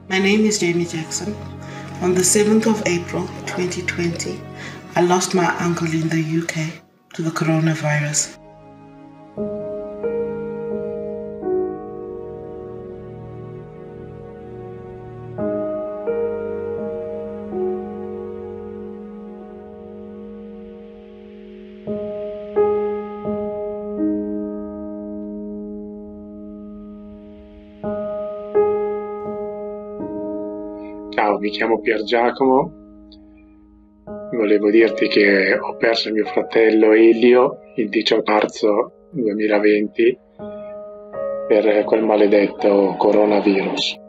My name is Jamie Jackson. On the 7th of April 2020, I lost my uncle in the UK to the coronavirus. Ciao, mi chiamo Pier Giacomo. Volevo dirti che ho perso mio fratello Elio il 18 marzo 2020 per quel maledetto coronavirus.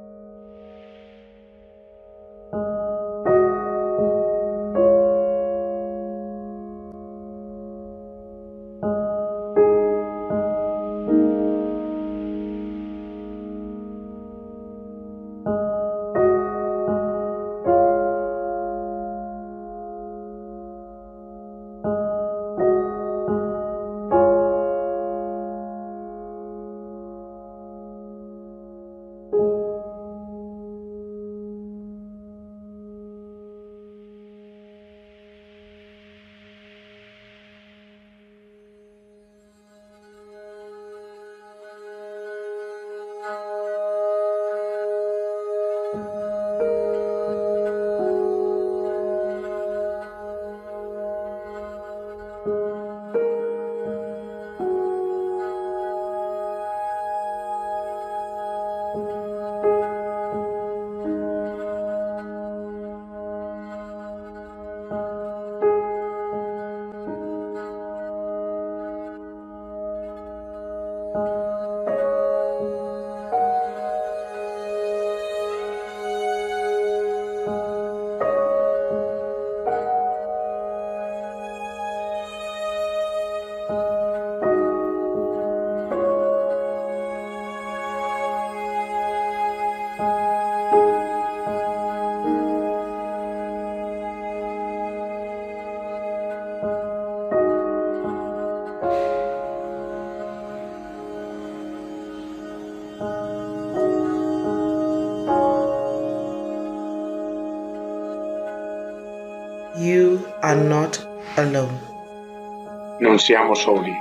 You are not alone. Non siamo soli.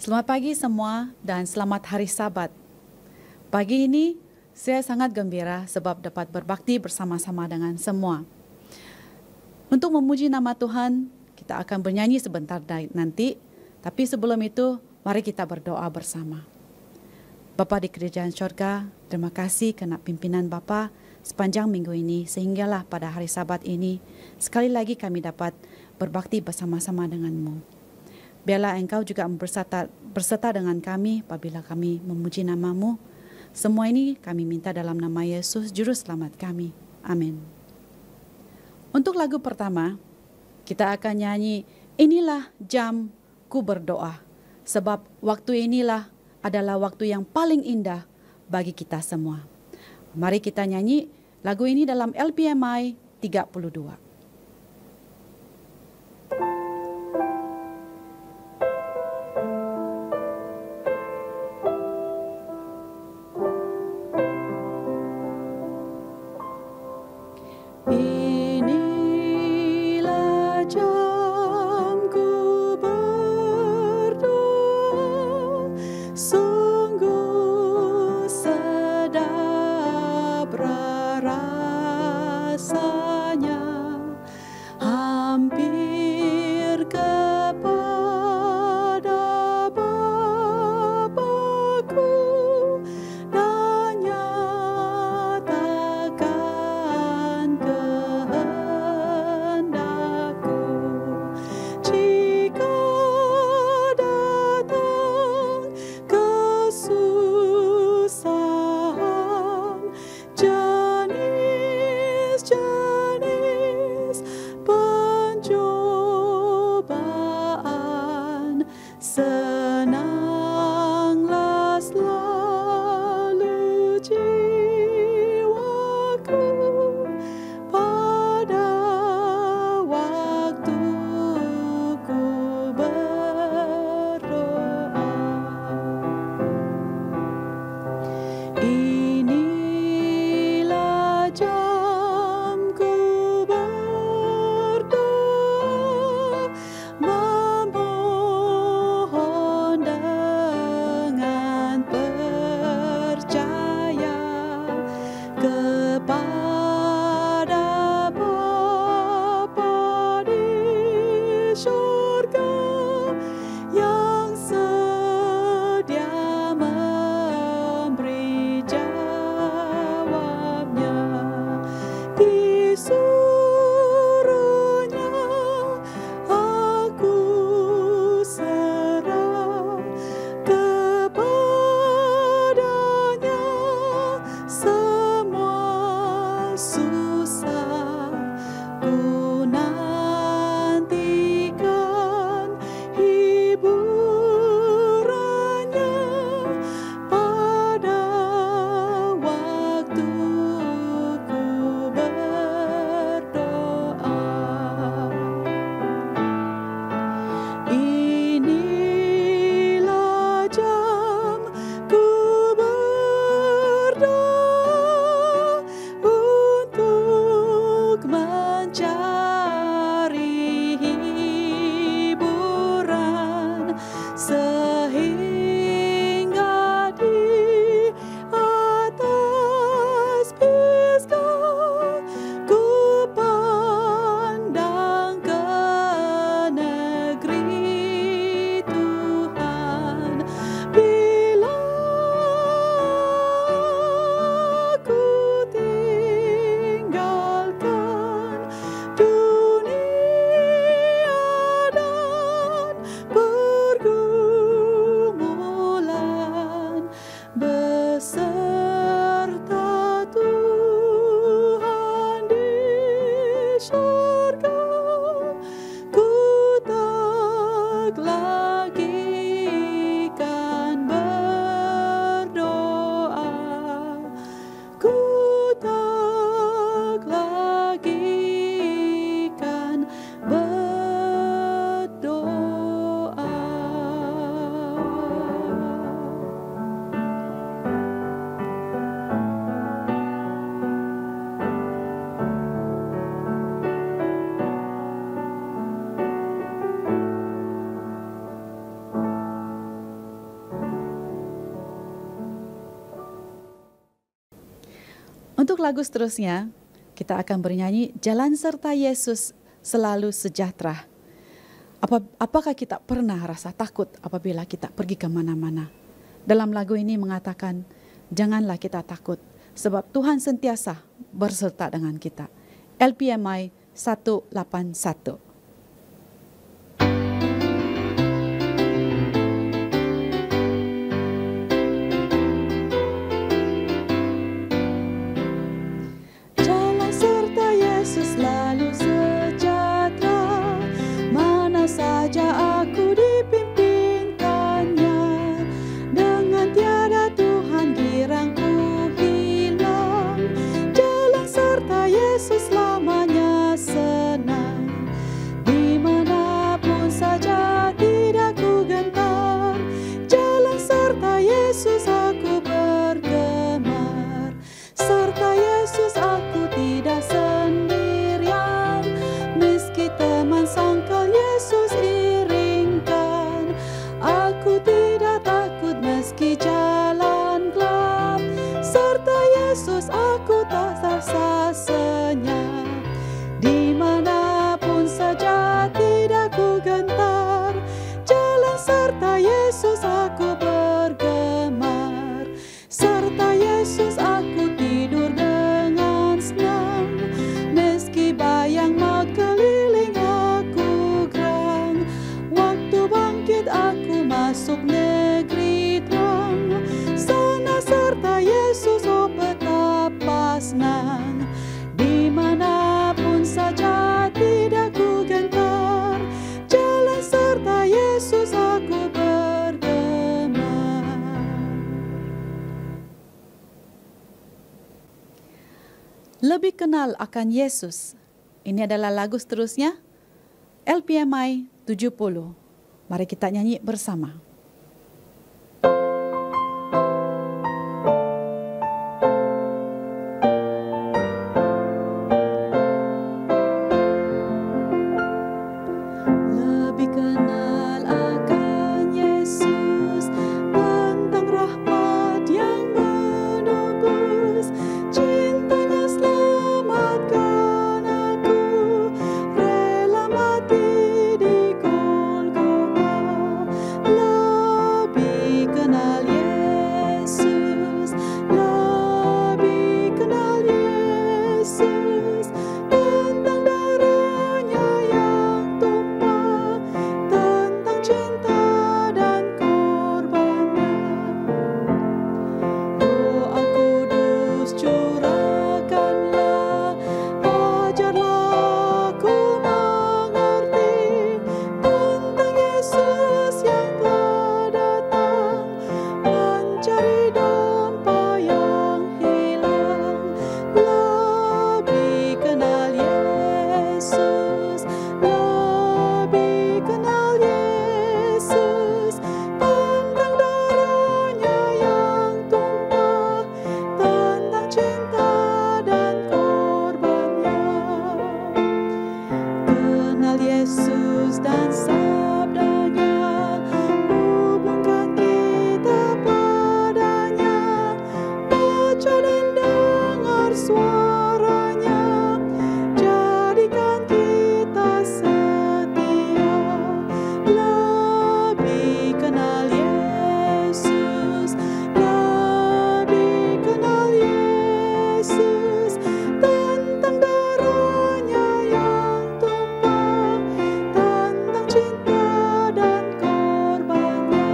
Selamat pagi semua dan selamat hari Sabat. Pagi ini saya sangat gembira sebab dapat berbakti bersama-sama dengan semua. Untuk memuji nama Tuhan, kita akan bernyanyi sebentar nanti, tapi sebelum itu mari kita berdoa bersama. Bapa di Kerajaan Syurga, terima kasih kerana pimpinan Bapa sepanjang minggu ini sehinggalah pada hari Sabat ini sekali lagi kami dapat berbakti bersama-sama dengan-Mu. Biarlah Engkau juga berserta dengan kami apabila kami memuji nama-Mu. Semua ini kami minta dalam nama Yesus, Juru Selamat kami. Amin. Untuk lagu pertama, kita akan nyanyi, Inilah Jam Ku Berdoa. Sebab waktu inilah adalah waktu yang paling indah bagi kita semua. Mari kita nyanyi lagu ini dalam LPMI 32. Untuk lagu seterusnya, kita akan bernyanyi Jalan Serta Yesus Selalu Sejahtera. Apakah kita pernah rasa takut apabila kita pergi ke mana-mana? Dalam lagu ini mengatakan, janganlah kita takut, sebab Tuhan sentiasa berserta dengan kita. LPMI 181. saja aku dipimpinkannya. Dengan tiada Tuhan girangku hilang. Jalan serta Yesus lamanya senang. Dimanapun saja tidak ku gentar. Jalan serta Yesus aku bergemar. Serta Yesus aku tidak sendirian. Meski teman sangkal Yesus iringkan. Aku tidak takut meski jalan gelap. Serta Yesus aku tak rasa senyap. Dimanapun saja tidak ku gentar. Jalan serta Yesus aku bergemar. Serta Yesus aku tidur dengan senang. Meski bayang maut keliling aku gerang. Waktu bangkit aku masuk negeri terang. Sana serta Yesus, oh betapa senang. Dimanapun saja tidak ku gentar. Jalan serta Yesus aku bergemar. Lebih kenal akan Yesus. Ini adalah lagu seterusnya, LPMI 70. Mari kita nyanyi bersama. Lebih kenal akan Yesus, tentang rahmat yang menebus. Cintanya selamatkan aku, rela mati di Golgota. Lebih kenal Yesus, lebih kenal Yesus, tentang darahnya yang tumpah, tentang cinta dan korbannya. Doa kudus curahkanlah, ajarlah aku mengerti tentang Yesus yang telah datang mencari domba yang hilang. Lebih kenal Yesus, lebih kenal Yesus, tentang darahnya yang tumpah, tentang cinta dan korbannya. Kenal Yesus dan sabdanya, hubungkan kita padanya. Baca dan dengar suaranya, jadikan kita setia. Lebih kenal Yesus, lebih kenal Yesus, tentang darahnya yang tumpah, tentang cinta dan korbannya.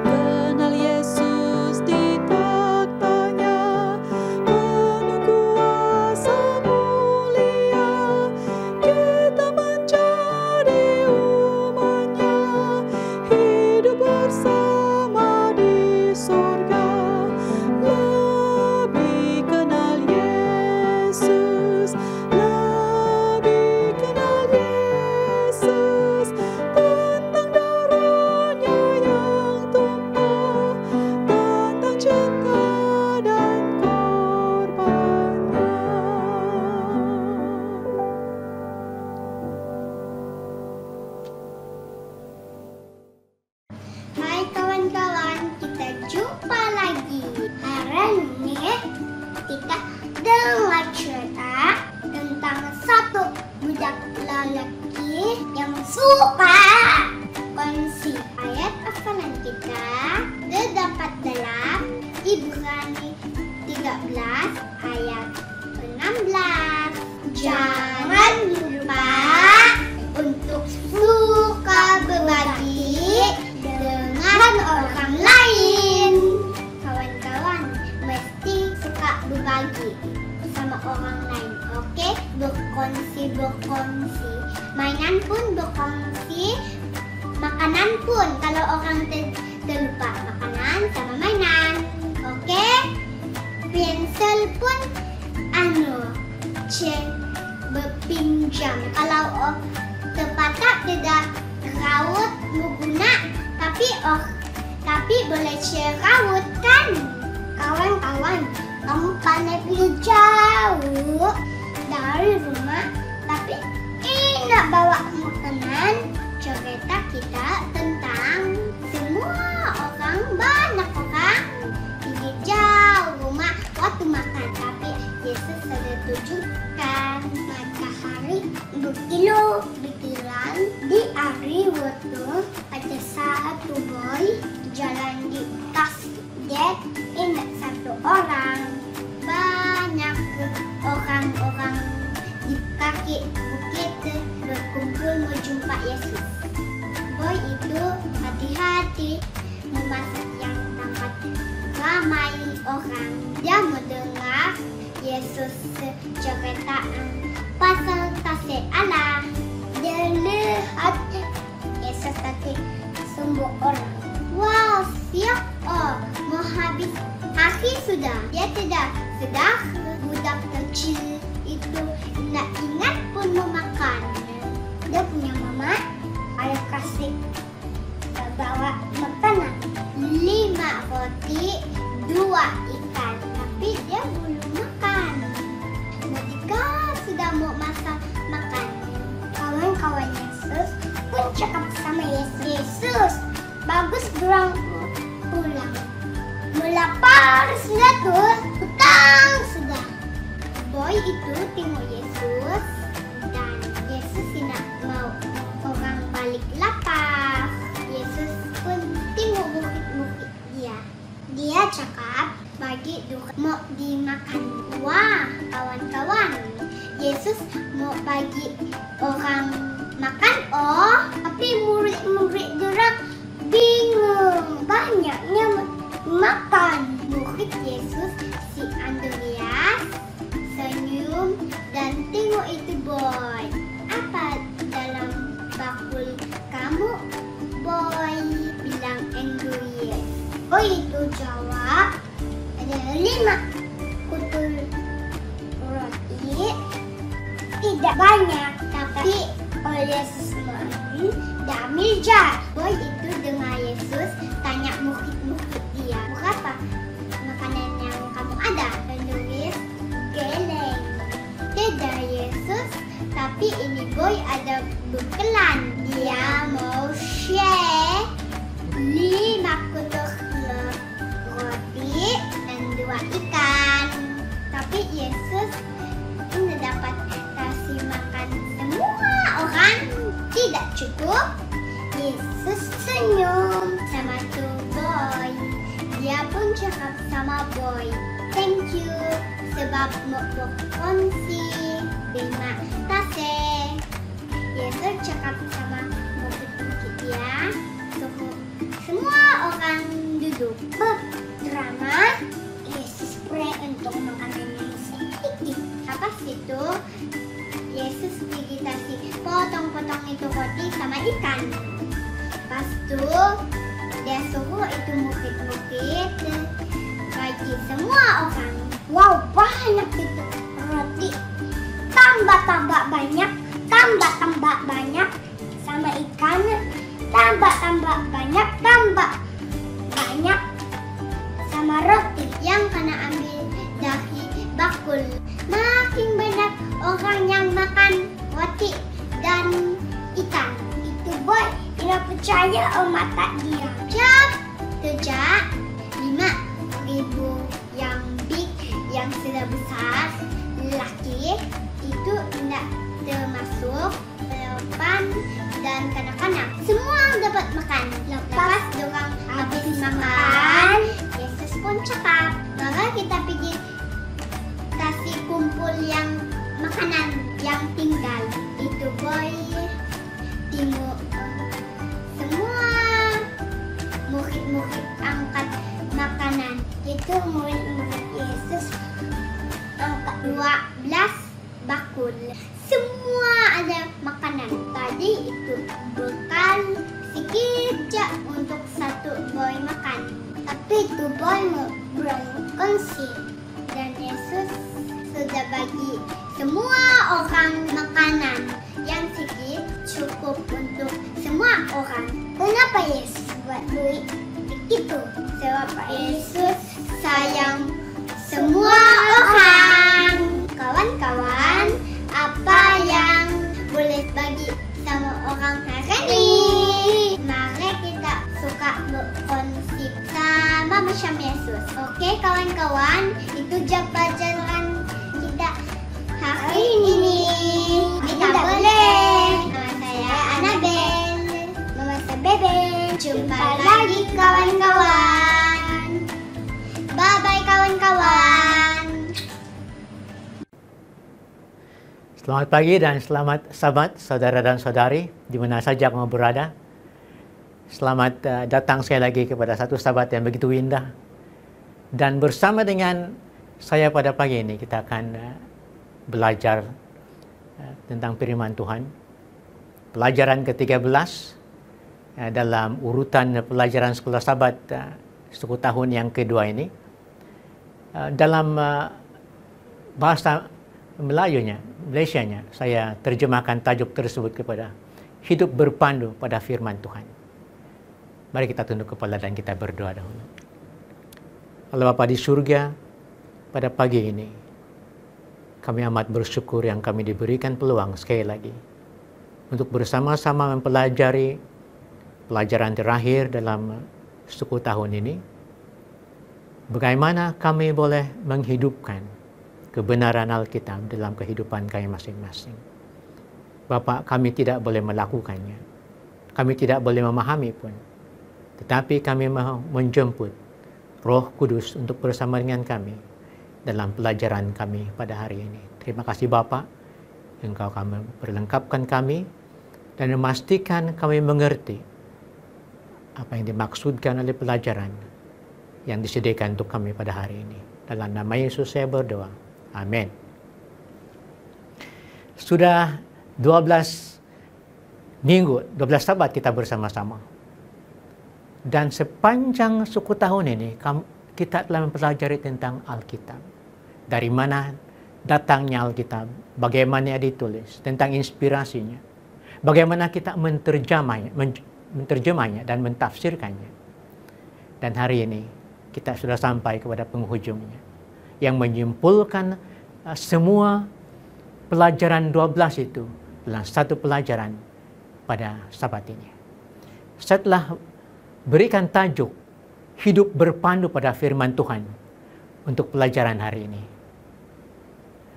Kenal Yesus di taktanya, penuh kuasa mulia. Kita menjadi umatnya, hidup bersama di sorga. Lebih kenal Yesus, lebih kenal Yesus, tentang darahnya yang tumpah, tentang cinta dan korbannya. Hai kawan-kawan, kita jumpa lagi. Hari ini kita dengar cerita tentang satu budak lelaki yang suka kongsi. Ayat hafalan kita terdapat dalam Ibrani 13 ayat 16. Jangan lupa untuk suka berbagi dengan orang lain. Kawan-kawan mesti suka berbagi sama orang lain, oke? Berkongsi. Mari mainan pun berkongsi, makanan pun. Kalau orang terlupa makanan sama mainan, oke? Pensel pun berpinjam. Kalau terpatah tidak raut guna, tapi boleh share raut kan? Kawan-kawan, kamu pandai pergi jauh dari rumah, tapi nak bawa makanan. Cerita kita tentang semua orang, banyak orang pergi jauh rumah waktu makan, tapi Yesus sudah tunjukkan matahari berkilau-kilau di hari waktu ada satu boy jalan di atas dia ingat satu orang. Banyak orang-orang di kaki bukit berkumpul menjumpa Yesus. Boy itu hati-hati memasak yang tempat ramai orang. Dia mendengar Yesus cerita pasal kasih Allah. Dia lihat Yesus tadi sembuh orang. Wow, siap. Mau habis hari sudah. Dia tidak sedar budak kecil itu nak ingat pun mau makan. Dia punya mama ayah kasih bawa makanan 5 roti 2 ikan, tapi dia belum makan. Ketika sudah mau masak makan, kawan-kawan Yesus pun cakap sama Yesus, bagus dorang pulang. Melapar sudah tuh, hutang sudah. Boy itu tengok Yesus dan Yesus tidak mau orang balik lapar. Yesus pun tengok murid-murid dia. Dia cakap bagi mau dimakan. Wah, kawan-kawan, Yesus mau bagi orang makan. Tapi murid-murid dorang bingung, banyaknya makan. Murid Yesus si Andreas senyum dan tengok itu boy. Apa dalam bakul kamu? Boy bilang Andreas. Boy itu jawab, ada 5 kutul roti, tidak banyak, tapi oleh Yesus ambil jar. Boy itu dengar Yesus tanya murid-murid dia, berapa makanan yang kamu ada? Andreas geleng. Tidak Yesus, tapi ini boy ada bekalan. Dia mau share 5 kutul roti dan 2 ikan. Tapi Yesus tidak dapat kasih makan semua orang. Tidak cukup. Yesus senyum sama tuh boy. Dia pun cakap sama boy, thank you sebab mau berkongsi. Terima kasih. Yesus cakap sama murid-murid dia, semua orang duduk berdrama. Yesus pray untuk makanan yang sedikit. Apa situ? Yesus pergi kasih potong-potong itu roti sama ikan. Lepas tu dia suruh itu murid-murid bagi semua orang. Wow, banyak itu roti. Tambah banyak, tambah banyak sama ikan. Tambah banyak sama roti yang kena ambil dari bakul. Makin banyak orang yang makan roti dan ikan. Itu boy tidak percaya mata dia. Sejak 5,000 yang big, yang sudah besar, lelaki itu tidak termasuk perempuan dan kanak-kanak. Semua dapat makan. Lepas dorang habis makan, Yesus pun cakap, maka kita pergi kasih kumpul yang makanan yang tinggal. Itu boy tengok semua murid-murid angkat makanan. Itu murid-murid Yesus angkat 12 bakul. Semua ada makanan. Jadi itu bekal sedikit untuk satu boy makan. Tapi itu boy belum konsum. Dan Yesus sudah bagi semua orang makanan yang sedikit cukup untuk semua orang. Kenapa Yesus buat duit itu? Sebab Yesus sayang semua orang. Kawan-kawan, apa yang boleh bagi sama orang hari ini? Mari kita suka berkonsep sama macam Yesus. Oke kawan-kawan, itu je pelajaran kita hari ini. Kita boleh. Nama saya Annabel. Mama saya Bebe. Jumpa lagi kawan-kawan. Bye-bye kawan-kawan. Selamat pagi dan selamat sahabat, saudara dan saudari, di mana saja kamu berada. Selamat datang sekali lagi kepada satu sahabat yang begitu indah. Dan bersama dengan saya pada pagi ini, kita akan belajar tentang firman Tuhan. Pelajaran ke-13 dalam urutan pelajaran sekolah sahabat suku tahun yang kedua ini. Dalam bahasa Malaysianya, saya terjemahkan tajuk tersebut kepada hidup berpandu pada firman Tuhan. Mari kita tunduk kepala dan kita berdoa dahulu. Allah Bapa di surga, pada pagi ini, kami amat bersyukur yang kami diberikan peluang sekali lagi untuk bersama-sama mempelajari pelajaran terakhir dalam suku tahun ini. Bagaimana kami boleh menghidupkan kebenaran Alkitab dalam kehidupan kami masing-masing. Bapa, kami tidak boleh melakukannya. Kami tidak boleh memahami pun. Tetapi kami mau menjemput Roh Kudus untuk bersama dengan kami dalam pelajaran kami pada hari ini. Terima kasih Bapa, Engkau kami perlengkapkan kami dan memastikan kami mengerti apa yang dimaksudkan oleh pelajaran yang disediakan untuk kami pada hari ini. Dalam nama Yesus saya berdoa. Amin. Sudah 12 minggu, 12 sahabat kita bersama-sama. Dan sepanjang suku tahun ini, kita telah mempelajari tentang Alkitab. Dari mana datangnya Alkitab, bagaimana ditulis, tentang inspirasinya. Bagaimana kita menterjemahnya dan mentafsirkannya. Dan hari ini, kita sudah sampai kepada penghujungnya, yang menyimpulkan semua pelajaran 12 itu dalam satu pelajaran pada sabat ini. Setelah berikan tajuk hidup berpandu pada firman Tuhan untuk pelajaran hari ini,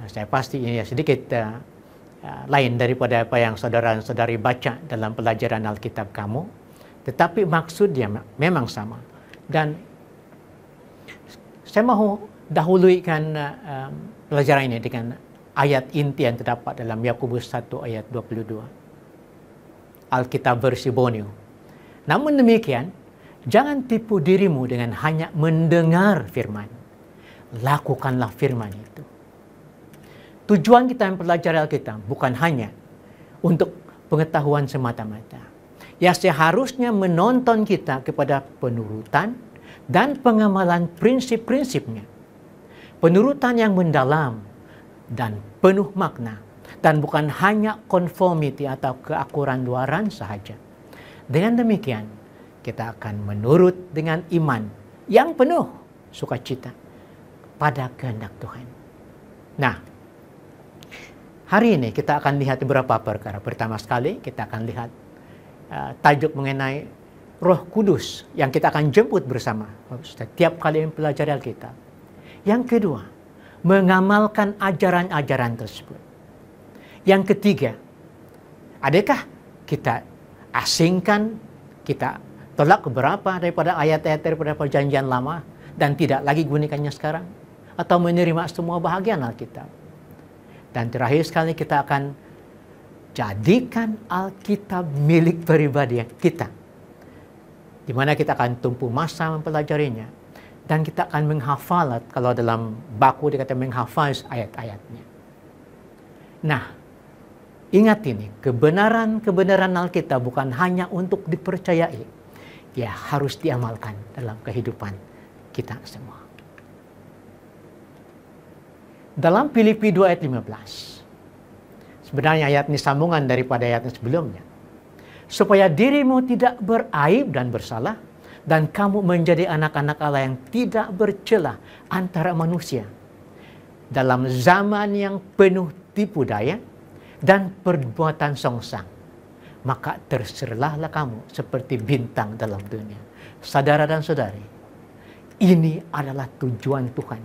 saya pasti ini sedikit lain daripada apa yang saudara-saudari baca dalam pelajaran Alkitab kamu, tetapi maksudnya memang sama. Dan saya mau dahulukan pelajaran ini dengan ayat inti yang terdapat dalam Yakobus 1 ayat 22. Alkitab versi Bonio. Namun demikian, jangan tipu dirimu dengan hanya mendengar firman. Lakukanlah firman itu. Tujuan kita mempelajari Alkitab bukan hanya untuk pengetahuan semata-mata. Ya, seharusnya menonton kita kepada penurutan dan pengamalan prinsip-prinsipnya. Penurutan yang mendalam dan penuh makna, dan bukan hanya konformiti atau keakuran luaran sahaja. Dengan demikian, kita akan menurut dengan iman yang penuh sukacita pada kehendak Tuhan. Nah, hari ini kita akan lihat beberapa perkara. Pertama sekali, kita akan lihat tajuk mengenai Roh Kudus yang kita akan jemput bersama setiap kali mempelajari Alkitab. Yang kedua, mengamalkan ajaran-ajaran tersebut. Yang ketiga, adakah kita asingkan, kita tolak beberapa daripada ayat-ayat daripada perjanjian lama dan tidak lagi gunakannya sekarang, atau menerima semua bahagian Alkitab. Dan terakhir sekali, kita akan jadikan Alkitab milik pribadi kita, di mana kita akan tumpu masa mempelajarinya. Dan kita akan menghafal, kalau dalam baku dikata menghafal ayat-ayatnya. Nah, Ingat ini, kebenaran-kebenaran Alkitab bukan hanya untuk dipercayai, ya harus diamalkan dalam kehidupan kita semua. Dalam Filipi 2 ayat 15, sebenarnya ayat ini sambungan daripada ayat sebelumnya. Supaya dirimu tidak beraib dan bersalah, dan kamu menjadi anak-anak Allah yang tidak bercela antara manusia. Dalam zaman yang penuh tipu daya dan perbuatan songsang, maka terserahlah kamu seperti bintang dalam dunia. Saudara dan saudari, ini adalah tujuan Tuhan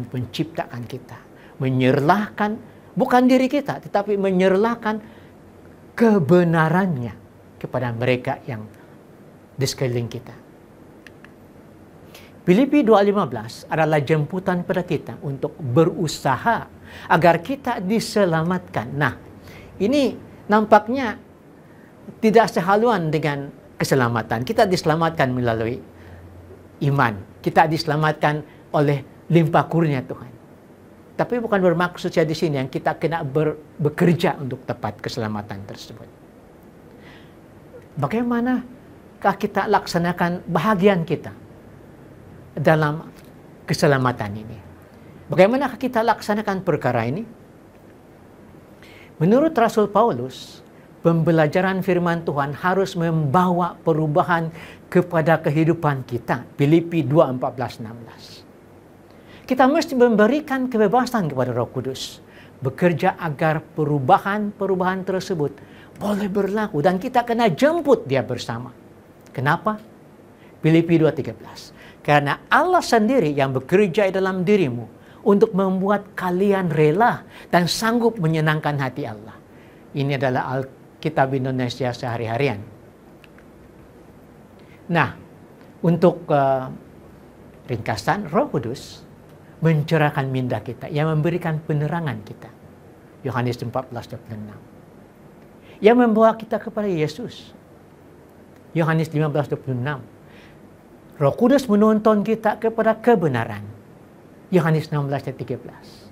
menciptakan kita, menyerahkan bukan diri kita, tetapi menyerahkan kebenarannya kepada mereka yang di sekeliling kita. Filipi 2:15 adalah jemputan pada kita untuk berusaha agar kita diselamatkan. Nah, ini nampaknya tidak sehaluan dengan keselamatan. Kita diselamatkan melalui iman. Kita diselamatkan oleh limpah kurnia Tuhan. Tapi bukan bermaksud saya di sini yang kita kena bekerja untuk tepat keselamatan tersebut. Bagaimanakah kita laksanakan bahagian kita dalam keselamatan ini? Bagaimanakah kita laksanakan perkara ini? Menurut Rasul Paulus, pembelajaran firman Tuhan harus membawa perubahan kepada kehidupan kita. Filipi 2:14-16. Kita mesti memberikan kebebasan kepada Roh Kudus, bekerja agar perubahan-perubahan tersebut boleh berlaku dan kita kena jemput dia bersama. Kenapa? Filipi 2:13. Karena Allah sendiri yang bekerja dalam dirimu untuk membuat kalian rela dan sanggup menyenangkan hati Allah. Ini adalah Alkitab Indonesia sehari-harian. Nah, untuk ringkasan, Roh Kudus mencerahkan minda kita, yang memberikan penerangan kita. Yohanes 14:26. Yang membawa kita kepada Yesus. Yohanes 15:26. Roh Kudus menuntun kita kepada kebenaran. Yohanes 16:13.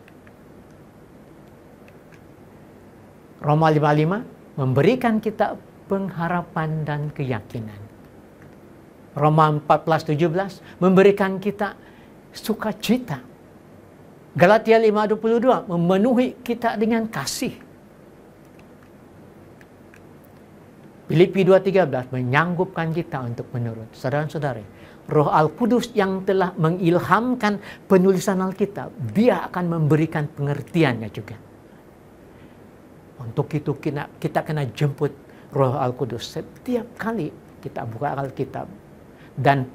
Roma 5:5 memberikan kita pengharapan dan keyakinan. Roma 14:17 memberikan kita sukacita. Galatia 5:22 memenuhi kita dengan kasih. Filipi 2:13 menyanggupkan kita untuk menurut. Saudara-saudari, Roh Al-Kudus yang telah mengilhamkan penulisan Alkitab, dia akan memberikan pengertiannya juga. Untuk itu kita kena jemput Roh Al-Kudus setiap kali kita buka Alkitab. Dan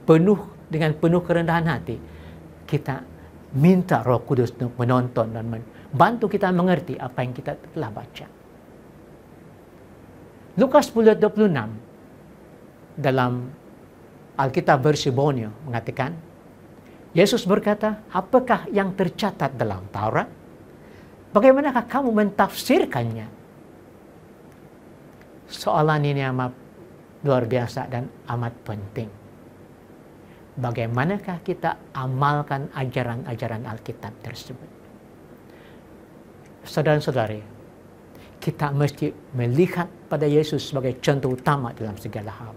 dengan penuh kerendahan hati, kita minta Roh Kudus untuk menonton dan membantu kita mengerti apa yang kita telah baca. Lukas 10:26 dalam Alkitab versi Bonio mengatakan, Yesus berkata, apakah yang tercatat dalam Taurat? Bagaimanakah kamu mentafsirkannya? Soalan ini amat luar biasa dan amat penting. Bagaimanakah kita amalkan ajaran-ajaran Alkitab tersebut? Saudara-saudari, kita mesti melihat pada Yesus sebagai contoh utama dalam segala hal.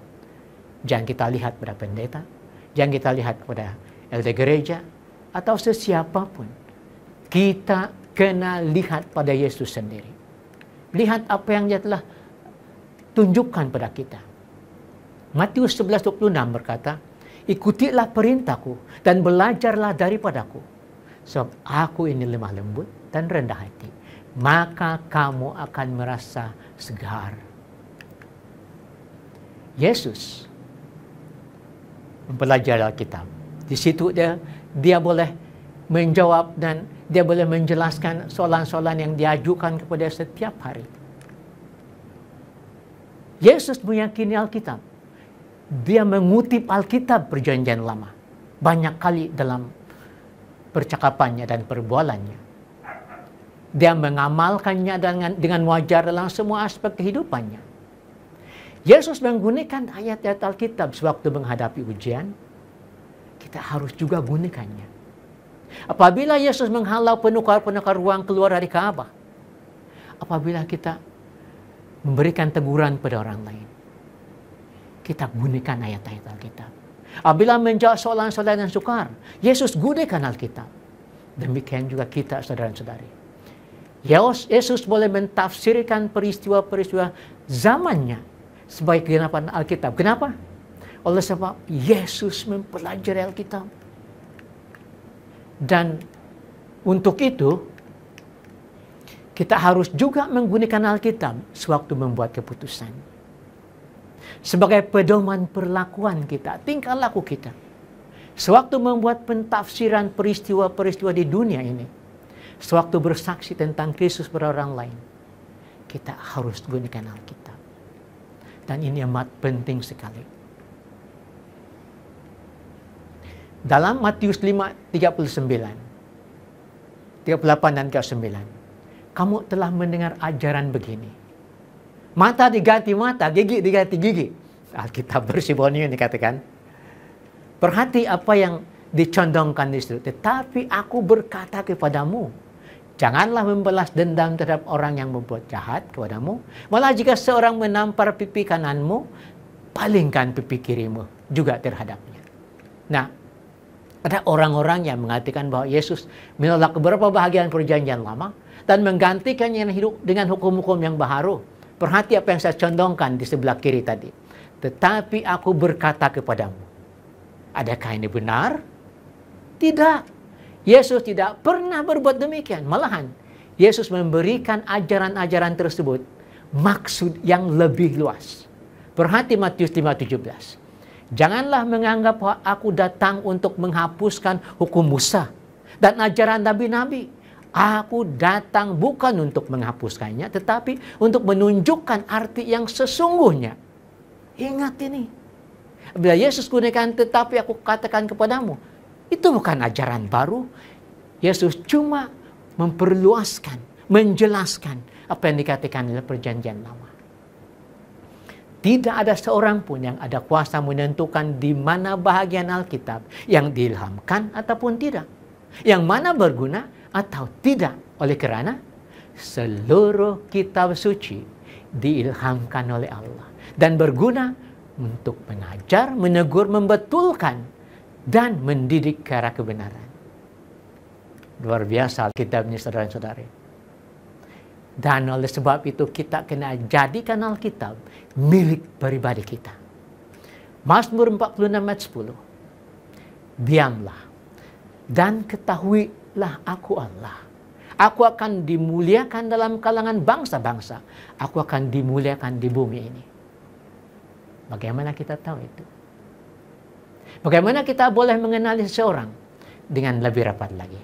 Jangan kita lihat pada pendeta, jangan kita lihat pada elder gereja, atau sesiapapun. Kita kena lihat pada Yesus sendiri. Lihat apa yang dia telah tunjukkan pada kita. Matius 11:26 berkata, ikutilah perintahku dan belajarlah daripadaku. Sebab aku ini lemah lembut dan rendah hati. Maka kamu akan merasa segar. Yesus mempelajari Alkitab. Di situ dia boleh menjawab dan dia boleh menjelaskan soalan-soalan yang diajukan kepada setiap hari. Yesus meyakini Alkitab. Dia mengutip Alkitab Perjanjian Lama banyak kali dalam percakapannya dan perbualannya. Dia mengamalkannya dengan wajar dalam semua aspek kehidupannya. Yesus menggunakan ayat-ayat Alkitab sewaktu menghadapi ujian. Kita harus juga gunakannya. Apabila Yesus menghalau penukar-penukar ruang keluar dari Ka'bah. Apabila kita memberikan teguran pada orang lain, kita gunakan ayat-ayat Alkitab. Apabila menjawab soalan-soalan yang sukar, Yesus gunakan Alkitab. Demikian juga kita, saudara-saudari. Yesus boleh mentafsirkan peristiwa-peristiwa zamannya sebagai kegenapan Alkitab. Kenapa? Oleh sebab Yesus mempelajari Alkitab. Dan untuk itu, kita harus juga menggunakan Alkitab sewaktu membuat keputusan. Sebagai pedoman perlakuan kita, tingkah laku kita. Sewaktu membuat pentafsiran peristiwa-peristiwa di dunia ini, sewaktu bersaksi tentang Kristus pada orang lain, kita harus gunakan Alkitab. Dan ini amat penting sekali. Dalam Matius 5:39, 38 dan 39, kamu telah mendengar ajaran begini. Mata diganti mata, gigi diganti gigi. Alkitab Bersih Borneo ini katakan. Perhati apa yang dicondongkan di situ. Tetapi aku berkata kepadamu, janganlah membalas dendam terhadap orang yang membuat jahat kepadamu. Malah jika seorang menampar pipi kananmu, palingkan pipi kirimu juga terhadapnya. Nah, ada orang-orang yang mengatakan bahwa Yesus menolak beberapa bahagian perjanjian lama dan menggantikannya dengan hukum-hukum yang baru. Perhati apa yang saya condongkan di sebelah kiri tadi. Tetapi aku berkata kepadamu. Adakah ini benar? Tidak. Yesus tidak pernah berbuat demikian. Malahan, Yesus memberikan ajaran-ajaran tersebut maksud yang lebih luas. Perhati Matius 5:17. Janganlah menganggap bahwa aku datang untuk menghapuskan hukum Musa dan ajaran nabi-nabi. Aku datang bukan untuk menghapuskannya, tetapi untuk menunjukkan arti yang sesungguhnya. Ingat ini. Bila Yesus gunakan tetapi aku katakan kepadamu, itu bukan ajaran baru. Yesus cuma memperluaskan, menjelaskan apa yang dikatakan dalam perjanjian lama. Tidak ada seorang pun yang ada kuasa menentukan di mana bahagian Alkitab yang diilhamkan ataupun tidak. Yang mana berguna atau tidak. Oleh kerana seluruh kitab suci diilhamkan oleh Allah. Dan berguna untuk mengajar, menegur, membetulkan, dan mendidik ke arah kebenaran. Luar biasa Alkitab ini, saudara-saudari. Dan oleh sebab itu kita kena jadikan Alkitab milik pribadi kita. Mazmur 46 ayat 10. Diamlah dan ketahuilah aku Allah. Aku akan dimuliakan dalam kalangan bangsa-bangsa. Aku akan dimuliakan di bumi ini. Bagaimana kita tahu itu? Bagaimana kita boleh mengenali seseorang dengan lebih rapat lagi?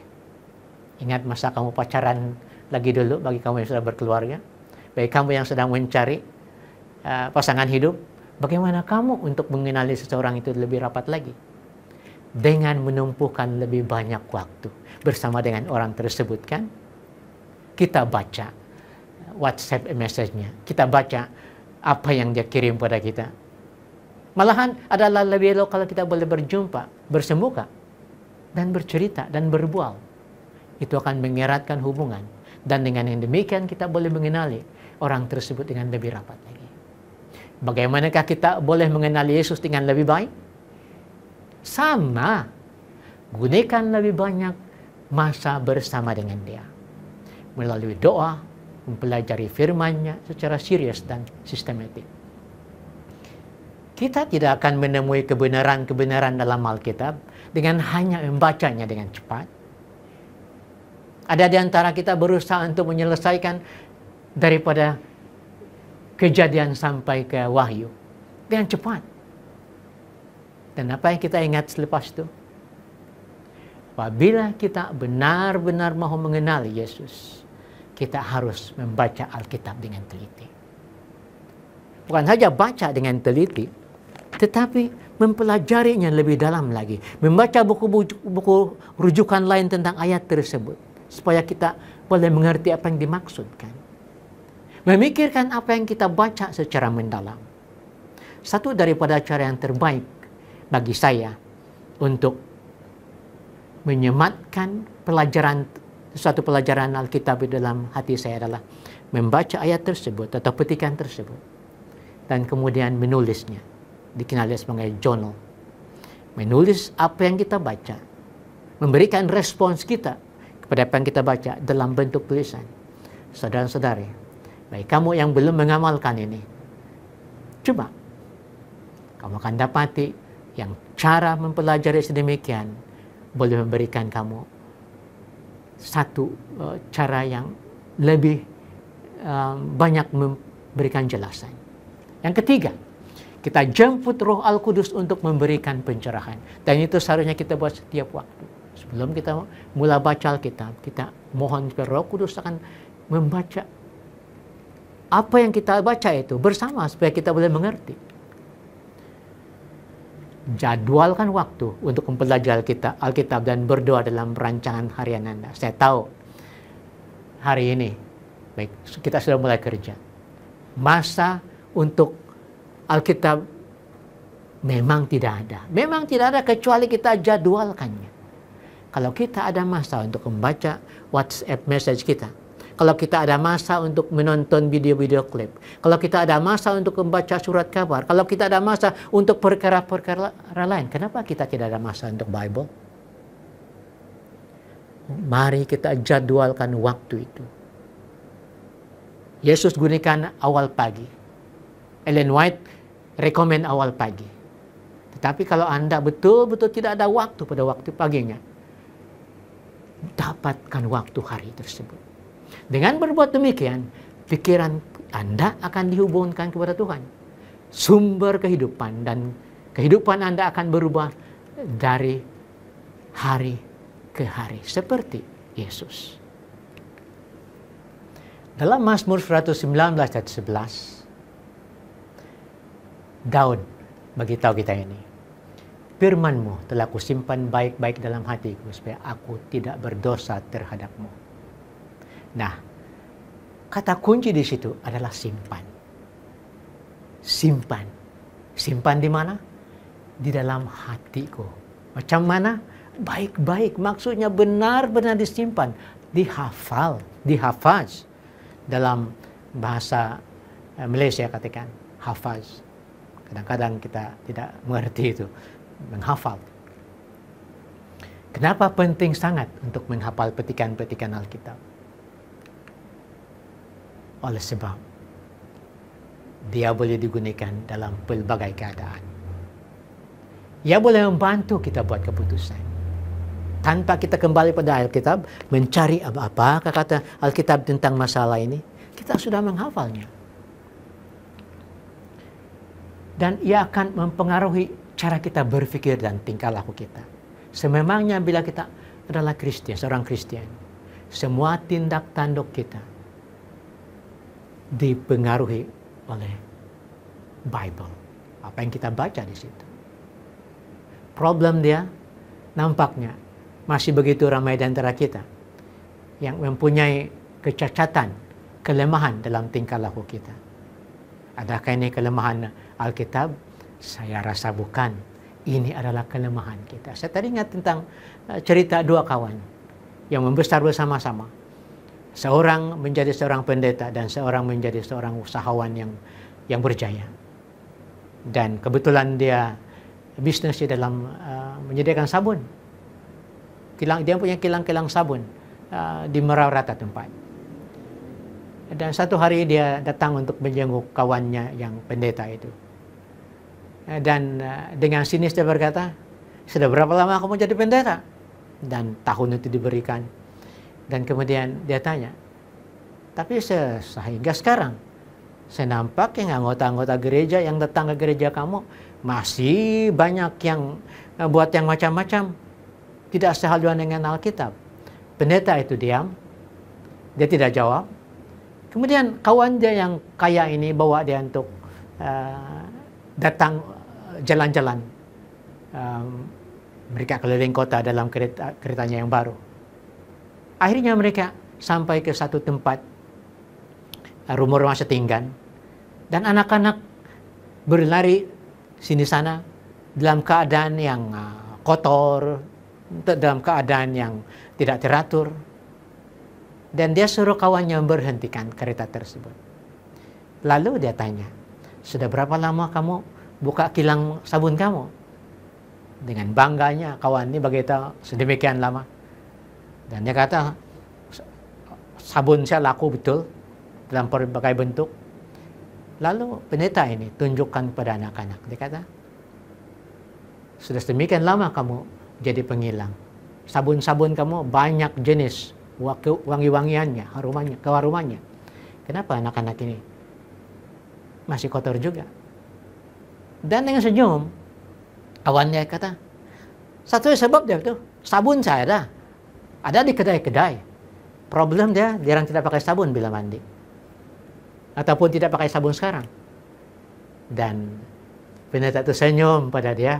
Ingat masa kamu pacaran lagi dulu, bagi kamu yang sudah berkeluarga, bagi kamu yang sedang mencari pasangan hidup, bagaimana kamu untuk mengenali seseorang itu lebih rapat lagi? Dengan menumpukan lebih banyak waktu bersama dengan orang tersebut, kan? Kita baca WhatsApp message-nya, kita baca apa yang dia kirim pada kita. Malahan adalah lebih elok kalau kita boleh berjumpa, bersemuka, dan bercerita, dan berbual. Itu akan mengeratkan hubungan. Dan dengan yang demikian kita boleh mengenali orang tersebut dengan lebih rapat lagi. Bagaimanakah kita boleh mengenali Yesus dengan lebih baik? Sama. Gunakan lebih banyak masa bersama dengan Dia. Melalui doa, mempelajari firman-Nya secara serius dan sistematik. Kita tidak akan menemui kebenaran-kebenaran dalam Alkitab dengan hanya membacanya dengan cepat. Ada di antara kita berusaha untuk menyelesaikan daripada Kejadian sampai ke Wahyu dengan cepat. Dan apa yang kita ingat selepas itu? Apabila kita benar-benar mau mengenali Yesus, kita harus membaca Alkitab dengan teliti. Bukan saja baca dengan teliti, tetapi mempelajarinya lebih dalam lagi. Membaca buku-buku rujukan lain tentang ayat tersebut. Supaya kita boleh mengerti apa yang dimaksudkan. Memikirkan apa yang kita baca secara mendalam. Satu daripada cara yang terbaik bagi saya untuk menyematkan suatu pelajaran Alkitab di dalam hati saya adalah membaca ayat tersebut atau petikan tersebut dan kemudian menulisnya, dikenal sebagai journal. Menulis apa yang kita baca, memberikan respons kita kepada apa yang kita baca dalam bentuk tulisan. Saudara-saudari, baik kamu yang belum mengamalkan ini, coba kamu akan dapati yang cara mempelajari sedemikian boleh memberikan kamu satu cara yang lebih banyak memberikan jelasan. Yang ketiga, kita jemput Roh Al-Kudus untuk memberikan pencerahan. Dan itu seharusnya kita buat setiap waktu. Sebelum kita mulai baca Alkitab, kita mohon supaya Roh Kudus akan membaca apa yang kita baca itu bersama supaya kita boleh mengerti. Jadwalkan waktu untuk mempelajari Alkitab dan berdoa dalam rancangan harian Anda. Saya tahu hari ini, baik, kita sudah mulai kerja. Masa untuk Alkitab memang tidak ada. Memang tidak ada kecuali kita jadwalkannya. Kalau kita ada masa untuk membaca WhatsApp message kita, kalau kita ada masa untuk menonton video-video klip, kalau kita ada masa untuk membaca surat kabar, kalau kita ada masa untuk perkara-perkara lain, kenapa kita tidak ada masa untuk Bible? Mari kita jadwalkan waktu itu. Yesus gunakan awal pagi. Ellen White rekomen awal pagi. Tetapi kalau Anda betul-betul tidak ada waktu pada waktu paginya, dapatkan waktu hari tersebut. Dengan berbuat demikian, pikiran Anda akan dihubungkan kepada Tuhan. Sumber kehidupan dan kehidupan Anda akan berubah dari hari ke hari. Seperti Yesus. Dalam Mazmur 119 ayat 11, Daud beritahu kita ini. Firman-Mu telah kusimpan baik-baik dalam hatiku supaya aku tidak berdosa terhadap-Mu. Nah, kata kunci di situ adalah simpan. Simpan. Simpan di mana? Di dalam hatiku. Macam mana? Baik-baik. Maksudnya benar-benar disimpan. Dihafal. Dihafaz. Dalam bahasa Malaysia katakan hafaz. Kadang-kadang kita tidak mengerti itu. Menghafal. Kenapa penting sangat untuk menghafal petikan-petikan Alkitab? Oleh sebab dia boleh digunakan dalam pelbagai keadaan. Ia boleh membantu kita buat keputusan. Tanpa kita kembali pada Alkitab, mencari apa kata Alkitab tentang masalah ini, kita sudah menghafalnya. Dan ia akan mempengaruhi cara kita berpikir dan tingkah laku kita. Sememangnya bila kita adalah Kristen, seorang Kristen, semua tindak tanduk kita dipengaruhi oleh Bible. Apa yang kita baca di situ. Problem dia nampaknya masih begitu ramai di antara kita yang mempunyai kecacatan, kelemahan dalam tingkah laku kita. Adakah ini kelemahan Alkitab? Saya rasa bukan. Ini adalah kelemahan kita. Saya tadi ingat tentang cerita dua kawan yang membesar bersama-sama. Seorang menjadi seorang pendeta dan seorang menjadi seorang usahawan yang berjaya. Dan kebetulan dia bisnisnya dalam menyediakan sabun. Dia punya kilang-kilang sabun di merata tempat. Dan satu hari dia datang untuk menjenguk kawannya yang pendeta itu. Dan dengan sinis dia berkata, sudah berapa lama kamu jadi pendeta? Dan tahun itu diberikan. Dan kemudian dia tanya, tapi sehingga sekarang, saya nampak yang anggota-anggota gereja yang datang ke gereja kamu, masih banyak yang buat yang macam-macam. Tidak sehaluan dengan Alkitab. Pendeta itu diam, dia tidak jawab. Kemudian kawan dia yang kaya ini bawa dia untuk datang jalan-jalan. Mereka keliling kota dalam keretanya yang baru. Akhirnya mereka sampai ke satu tempat rumah setinggan. Dan anak-anak berlari sini sana dalam keadaan yang kotor, dalam keadaan yang tidak teratur. Dan dia suruh kawannya memberhentikan kereta tersebut. Lalu dia tanya, sudah berapa lama kamu buka kilang sabun kamu? Dengan bangganya kawan ini berkata, sedemikian lama. Dan dia kata, sabun saya laku betul dalam berbagai bentuk. Lalu pendeta ini tunjukkan kepada anak-anak. Dia kata, sudah sedemikian lama kamu jadi pengilang. Sabun-sabun kamu banyak jenis, wangi-wangiannya, keharumannya. Kenapa anak-anak ini masih kotor juga? Dan dengan senyum, kawannya kata, satu sebab dia itu, sabun saya ada di kedai-kedai. Problem dia, jarang tidak pakai sabun bila mandi. Ataupun tidak pakai sabun sekarang. Dan pendeta itu senyum pada dia.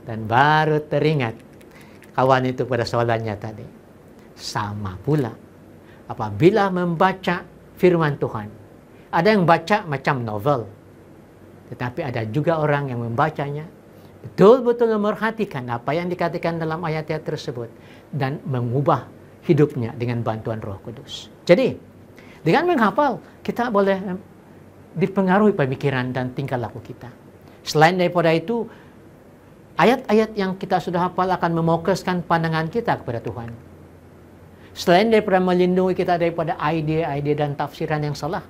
Dan baru teringat kawan itu pada soalannya tadi. Sama pula apabila membaca firman Tuhan. Ada yang baca macam novel. Tetapi ada juga orang yang membacanya betul-betul memerhatikan apa yang dikatakan dalam ayat-ayat tersebut. Dan mengubah hidupnya dengan bantuan Roh Kudus. Jadi, dengan menghafal, kita boleh dipengaruhi pemikiran dan tingkah laku kita. Selain daripada itu, ayat-ayat yang kita sudah hafal akan memokuskan pandangan kita kepada Tuhan. Selain daripada melindungi kita daripada ide-ide dan tafsiran yang salah.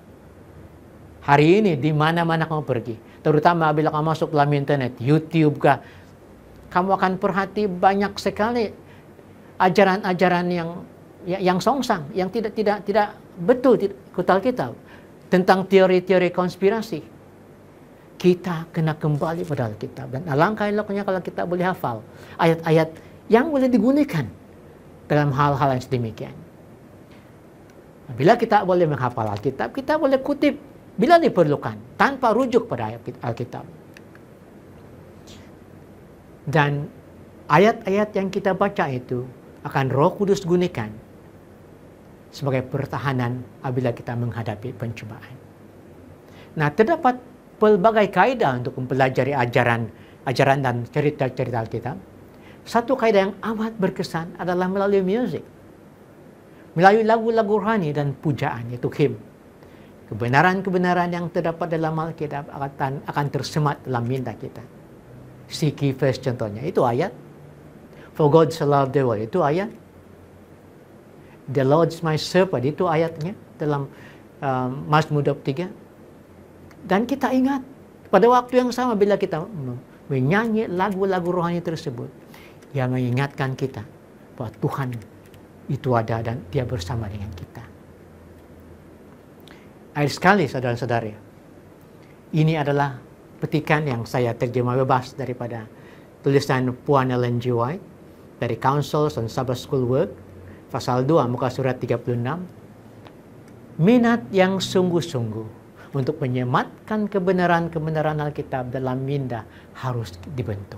Hari ini, di mana-mana kamu pergi, terutama bila kamu masuk dalam internet, YouTube kah, kamu akan perhati banyak sekali ajaran-ajaran yang songsang, yang tidak betul, ikutal kita, tentang teori-teori konspirasi. Kita kena kembali pada Alkitab. Dan alangkah eloknya kalau kita boleh hafal ayat-ayat yang boleh digunakan dalam hal-hal yang sedemikian. Bila kita boleh menghafal Alkitab, kita boleh kutip bila diperlukan, tanpa rujuk pada Alkitab. Dan ayat-ayat yang kita baca itu akan Roh Kudus gunakan sebagai pertahanan apabila kita menghadapi pencobaan. Nah, terdapat pelbagai kaidah untuk mempelajari ajaran dan cerita-cerita Alkitab. Satu kaidah yang amat berkesan adalah melalui musik. Melalui lagu-lagu rohani dan pujaan, yaitu hymn. Kebenaran-kebenaran yang terdapat dalam Alkitab akan tersemat dalam minda kita. Seek ye first contohnya, itu ayat. For God so loved the world, itu ayat. The Lord is my shepherd, itu ayatnya dalam Mazmur 23. Dan kita ingat, pada waktu yang sama bila kita menyanyi lagu-lagu rohani tersebut, yang mengingatkan kita bahwa Tuhan itu ada dan Dia bersama dengan kita. Akhir sekali, saudara-saudari, ini adalah petikan yang saya terjemah bebas daripada tulisan Puan Ellen G. White dari Councils on Sabbath School Work, pasal 2, muka surat 36. Minat yang sungguh-sungguh untuk menyematkan kebenaran-kebenaran Alkitab dalam minda harus dibentuk.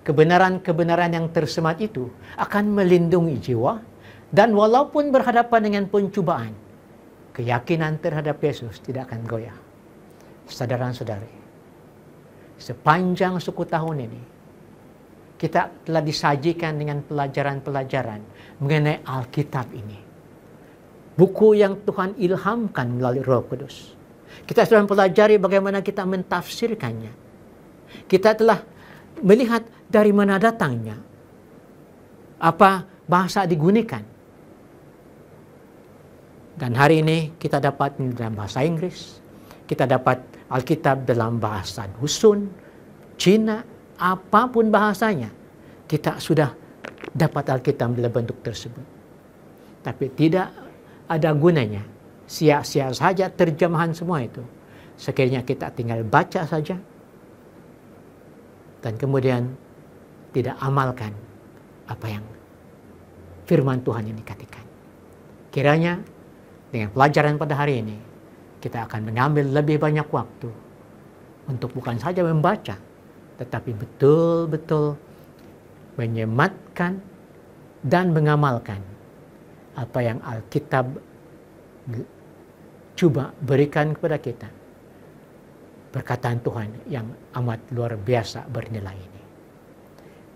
Kebenaran-kebenaran yang tersemat itu akan melindungi jiwa, dan walaupun berhadapan dengan pencubaan, keyakinan terhadap Yesus tidak akan goyah. Saudara-saudari, sepanjang suku tahun ini, kita telah disajikan dengan pelajaran-pelajaran mengenai Alkitab ini. Buku yang Tuhan ilhamkan melalui Roh Kudus. Kita sudah mempelajari bagaimana kita mentafsirkannya. Kita telah melihat dari mana datangnya, apa bahasa digunakan. Dan hari ini kita dapat dalam bahasa Inggris, kita dapat Alkitab dalam bahasa Dusun, Cina, apapun bahasanya, kita sudah dapat Alkitab dalam bentuk tersebut. Tapi tidak ada gunanya, sia-sia saja terjemahan semua itu. Sekiranya kita tinggal baca saja, dan kemudian tidak amalkan apa yang firman Tuhan ini katakan. Kiranya dengan pelajaran pada hari ini, kita akan mengambil lebih banyak waktu untuk bukan saja membaca, tetapi betul-betul menyematkan dan mengamalkan apa yang Alkitab coba berikan kepada kita. Perkataan Tuhan yang amat luar biasa bernilai ini.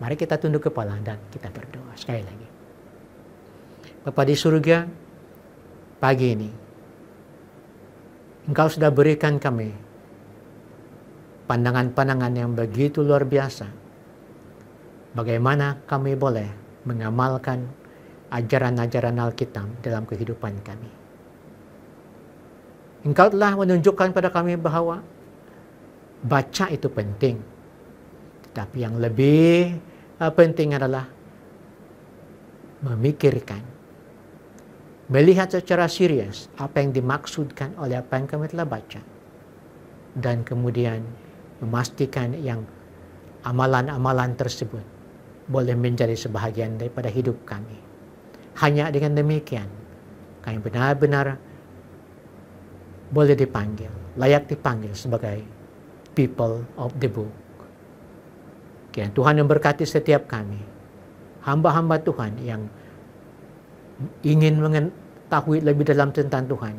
Mari kita tunduk kepala dan kita berdoa sekali lagi. Bapa di surga, pagi ini Engkau sudah berikan kami pandangan-pandangan yang begitu luar biasa. Bagaimana kami boleh mengamalkan ajaran-ajaran Alkitab dalam kehidupan kami. Engkau telah menunjukkan pada kami bahwa baca itu penting. Tetapi yang lebih penting adalah memikirkan, melihat secara serius apa yang dimaksudkan oleh apa yang kami telah baca. Dan kemudian memastikan yang amalan-amalan tersebut boleh menjadi sebahagian daripada hidup kami. Hanya dengan demikian, kami benar-benar boleh dipanggil, layak dipanggil sebagai people of the book. Kiranya Tuhan memberkati setiap kami, hamba-hamba Tuhan yang ingin mengetahui lebih dalam tentang Tuhan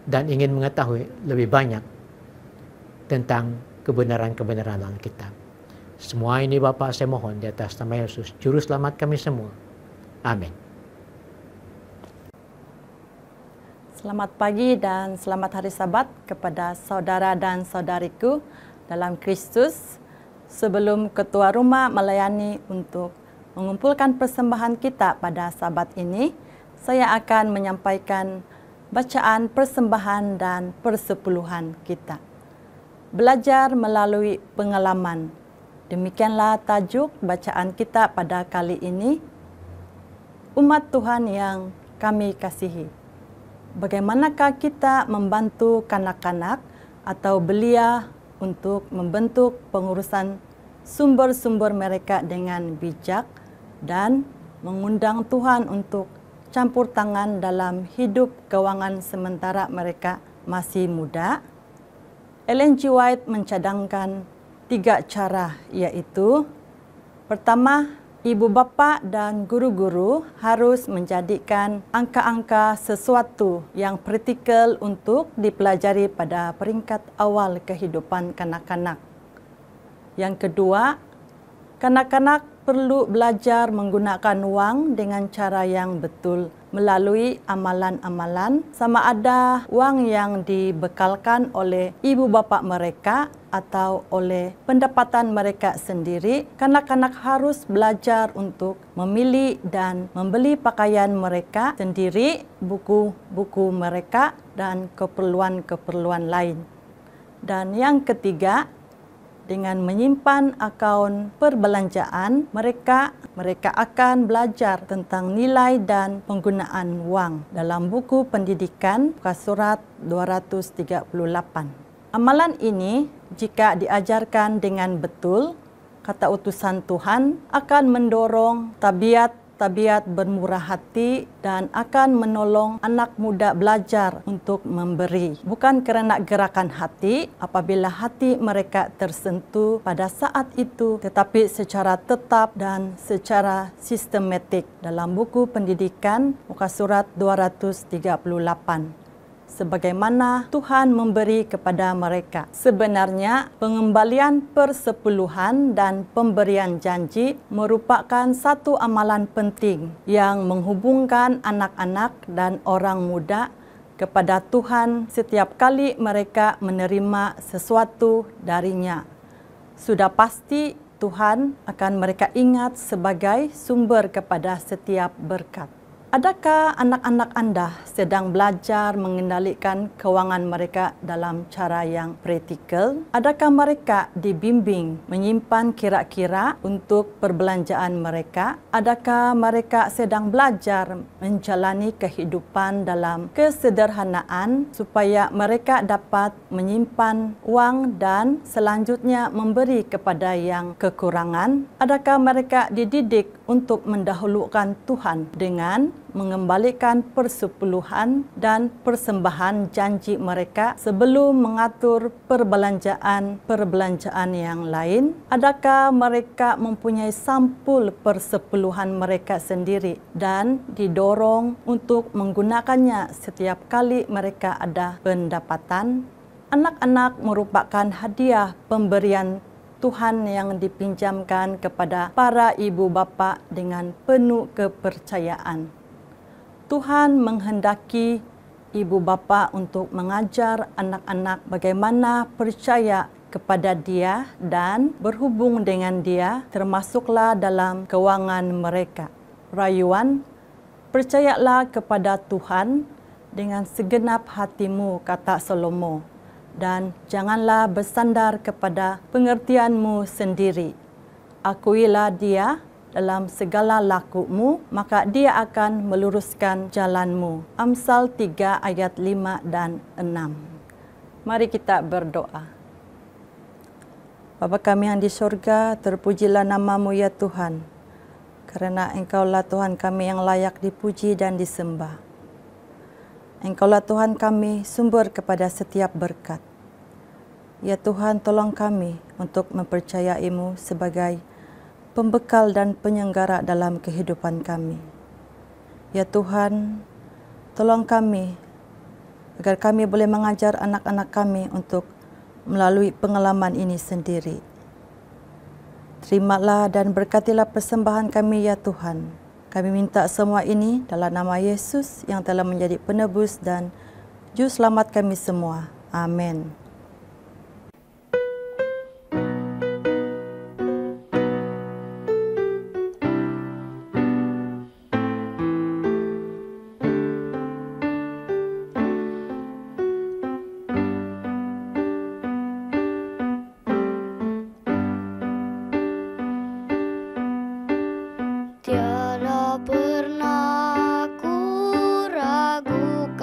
dan ingin mengetahui lebih banyak tentang kebenaran-kebenaran Alkitab. Semua ini Bapa saya mohon di atas nama Yesus, Juru Selamat kami semua. Amin. Selamat pagi dan selamat hari Sabat kepada saudara dan saudariku dalam Kristus. Sebelum ketua rumah melayani untuk mengumpulkan persembahan kita pada Sabat ini, saya akan menyampaikan bacaan persembahan dan persepuluhan kita. Belajar melalui pengalaman. Demikianlah tajuk bacaan kita pada kali ini. Umat Tuhan yang kami kasihi. Bagaimanakah kita membantu kanak-kanak atau belia untuk membentuk pengurusan sumber-sumber mereka dengan bijak dan mengundang Tuhan untuk campur tangan dalam hidup keuangan sementara mereka masih muda? Ellen G. White mencadangkan 3 cara, yaitu: pertama, ibu bapa dan guru-guru harus menjadikan angka-angka sesuatu yang praktikal untuk dipelajari pada peringkat awal kehidupan kanak-kanak. Yang kedua, kanak-kanak perlu belajar menggunakan wang dengan cara yang betul melalui amalan-amalan, sama ada wang yang dibekalkan oleh ibu bapa mereka atau oleh pendapatan mereka sendiri. Kanak-kanak harus belajar untuk memilih dan membeli pakaian mereka sendiri, buku-buku mereka, dan keperluan-keperluan lain. Dan yang ketiga, dengan menyimpan akaun perbelanjaan mereka akan belajar tentang nilai dan penggunaan wang dalam buku pendidikan muka surat 238. Amalan ini jika diajarkan dengan betul, kata utusan Tuhan, akan mendorong tabiat bermurah hati dan akan menolong anak muda belajar untuk memberi. Bukan kerana gerakan hati apabila hati mereka tersentuh pada saat itu, tetapi secara tetap dan secara sistematik dalam buku pendidikan muka surat 238. Sebagaimana Tuhan memberi kepada mereka. Sebenarnya, pengembalian persepuluhan dan pemberian janji merupakan satu amalan penting yang menghubungkan anak-anak dan orang muda kepada Tuhan setiap kali mereka menerima sesuatu darinya. Sudah pasti Tuhan akan mereka ingat sebagai sumber kepada setiap berkat. Adakah anak-anak anda sedang belajar mengendalikan keuangan mereka dalam cara yang praktikal? Adakah mereka dibimbing menyimpan kira-kira untuk perbelanjaan mereka? Adakah mereka sedang belajar menjalani kehidupan dalam kesederhanaan supaya mereka dapat menyimpan uang dan selanjutnya memberi kepada yang kekurangan? Adakah mereka dididik untuk mendahulukan Tuhan dengan mengembalikan persepuluhan dan persembahan janji mereka sebelum mengatur perbelanjaan yang lain? Adakah mereka mempunyai sampul persepuluhan mereka sendiri dan didorong untuk menggunakannya setiap kali mereka ada pendapatan? Anak-anak merupakan hadiah pemberian Tuhan yang dipinjamkan kepada para ibu bapa dengan penuh kepercayaan. Tuhan menghendaki ibu bapa untuk mengajar anak-anak bagaimana percaya kepada Dia dan berhubung dengan Dia, termasuklah dalam keuangan mereka. Rayuan, percayalah kepada Tuhan dengan segenap hatimu, kata Salomo, dan janganlah bersandar kepada pengertianmu sendiri. Akuilah Dia dalam segala lakumu, maka Dia akan meluruskan jalanmu. Amsal 3 ayat 5 dan 6. Mari kita berdoa. Bapa kami yang di surga, terpujilah nama-Mu ya Tuhan, kerana Engkaulah Tuhan kami yang layak dipuji dan disembah. Engkaulah Tuhan kami, sumber kepada setiap berkat. Ya Tuhan, tolong kami untuk mempercayai-Mu sebagai pembekal dan penyelenggara dalam kehidupan kami. Ya Tuhan, tolong kami agar kami boleh mengajar anak-anak kami untuk melalui pengalaman ini sendiri. Terimalah dan berkatilah persembahan kami ya Tuhan. Kami minta semua ini dalam nama Yesus yang telah menjadi penebus dan juru selamat kami semua. Amin. Tiada pernah ku ragukan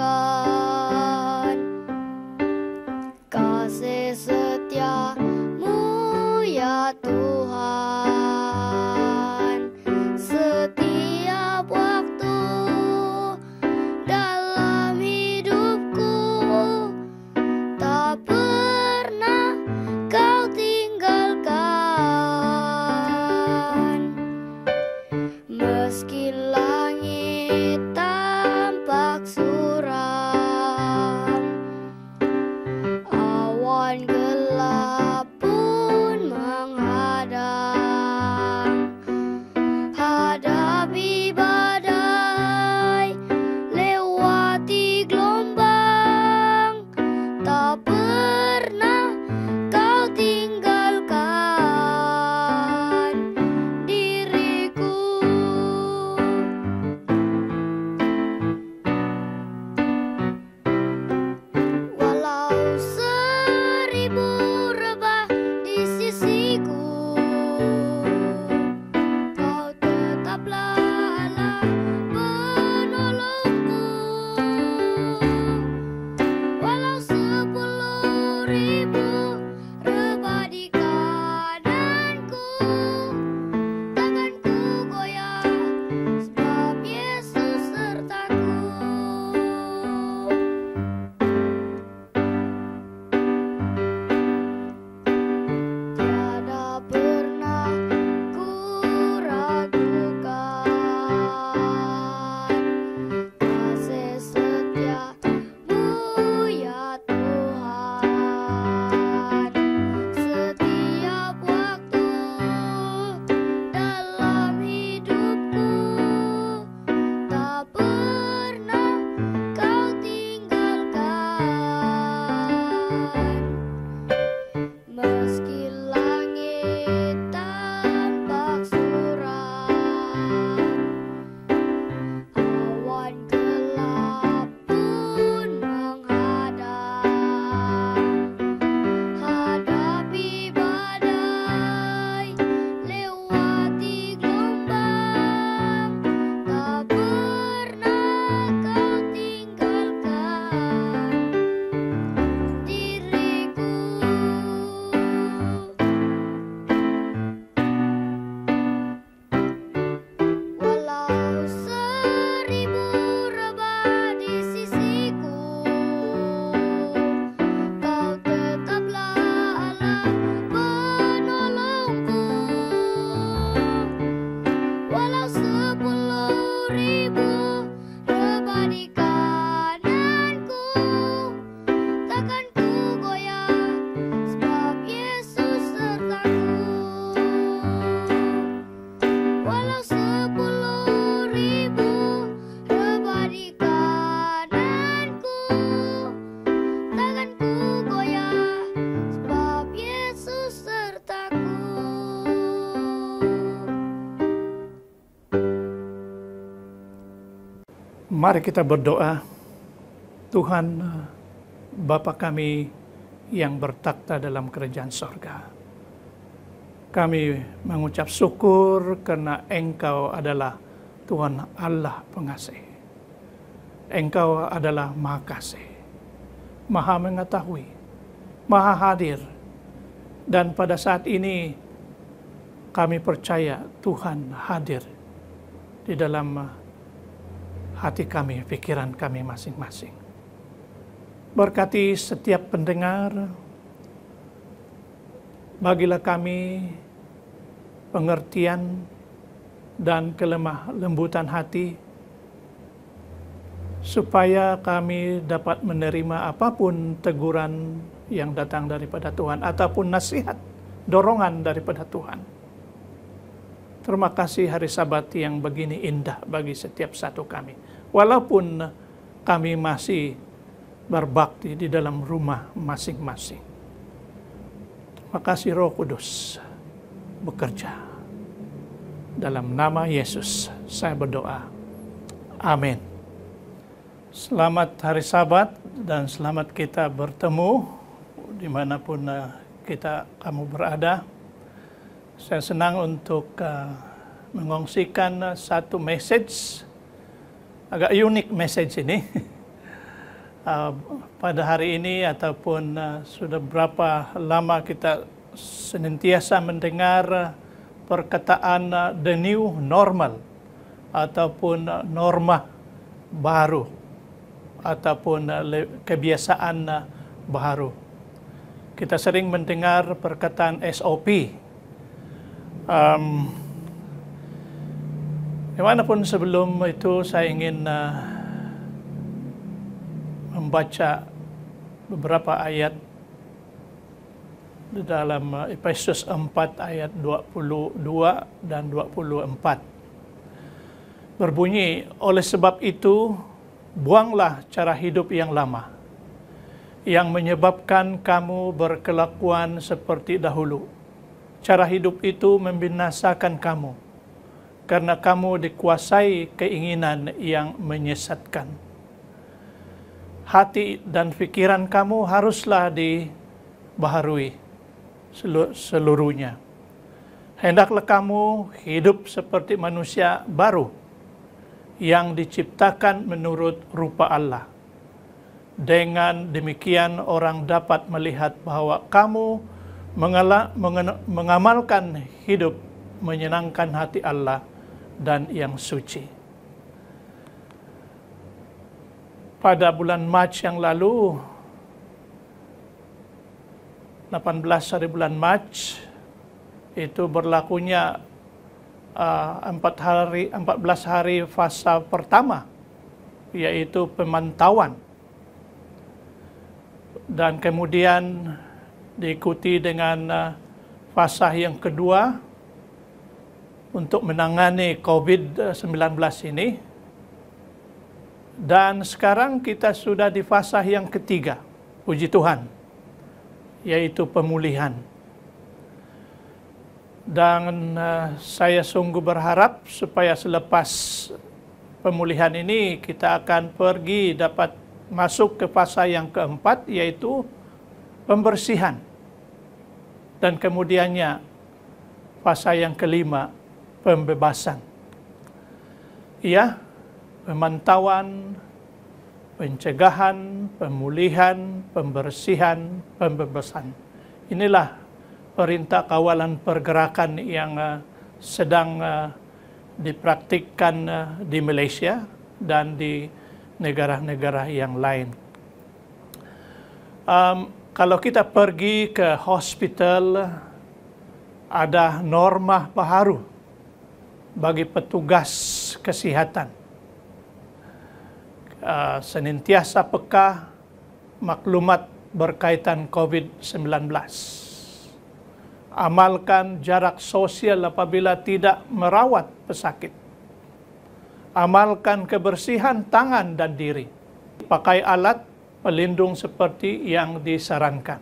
Mari kita berdoa. Tuhan, Bapa kami yang bertakhta dalam kerajaan sorga, kami mengucap syukur karena Engkau adalah Tuhan Allah pengasih. Engkau adalah Maha Kasih, Maha mengetahui, Maha hadir. Dan pada saat ini kami percaya Tuhan hadir di dalam hati kami, pikiran kami masing-masing. Berkati setiap pendengar, bagilah kami pengertian dan kelemah lembutan hati, supaya kami dapat menerima apapun teguran yang datang daripada Tuhan, ataupun nasihat, dorongan daripada Tuhan. Terima kasih hari Sabat yang begini indah bagi setiap satu kami. Walaupun kami masih berbakti di dalam rumah masing-masing. Terima kasih Roh Kudus bekerja. Dalam nama Yesus saya berdoa. Amin. Selamat hari Sabat dan selamat kita bertemu dimanapun kamu berada. Saya senang untuk mengongsikan satu message, agak unik message ini. Pada hari ini ataupun sudah berapa lama kita senantiasa mendengar perkataan the new normal ataupun norma baru ataupun kebiasaan baru. Kita sering mendengar perkataan SOP. Dimanapun sebelum itu saya ingin membaca beberapa ayat di dalam Efesus 4 ayat 22 dan 24. Berbunyi, oleh sebab itu, buanglah cara hidup yang lama, yang menyebabkan kamu berkelakuan seperti dahulu. Cara hidup itu membinasakan kamu, karena kamu dikuasai keinginan yang menyesatkan. Hati dan pikiran kamu haruslah dibaharui seluruhnya. Hendaklah kamu hidup seperti manusia baru yang diciptakan menurut rupa Allah. Dengan demikian orang dapat melihat bahwa kamu mengamalkan hidup menyenangkan hati Allah dan yang suci. Pada bulan Mac yang lalu, 18 hari bulan Mac, itu berlakunya 14 hari fasa pertama, yaitu pemantauan. Dan kemudian diikuti dengan fasa yang kedua untuk menangani COVID-19 ini. Dan sekarang kita sudah di fasa yang ketiga, puji Tuhan, yaitu pemulihan. Dan saya sungguh berharap supaya selepas pemulihan ini kita akan pergi dapat masuk ke fasa yang keempat, yaitu pembersihan. Dan kemudiannya fasa yang kelima, pembebasan. Ya, pemantauan, pencegahan, pemulihan, pembersihan, pembebasan. Inilah perintah kawalan pergerakan yang sedang dipraktikkan di Malaysia dan di negara-negara yang lain. Kalau kita pergi ke hospital, ada norma baru bagi petugas kesehatan. Senantiasa peka maklumat berkaitan COVID-19. Amalkan jarak sosial apabila tidak merawat pesakit. Amalkan kebersihan tangan dan diri. Pakai alat pelindung seperti yang disarankan.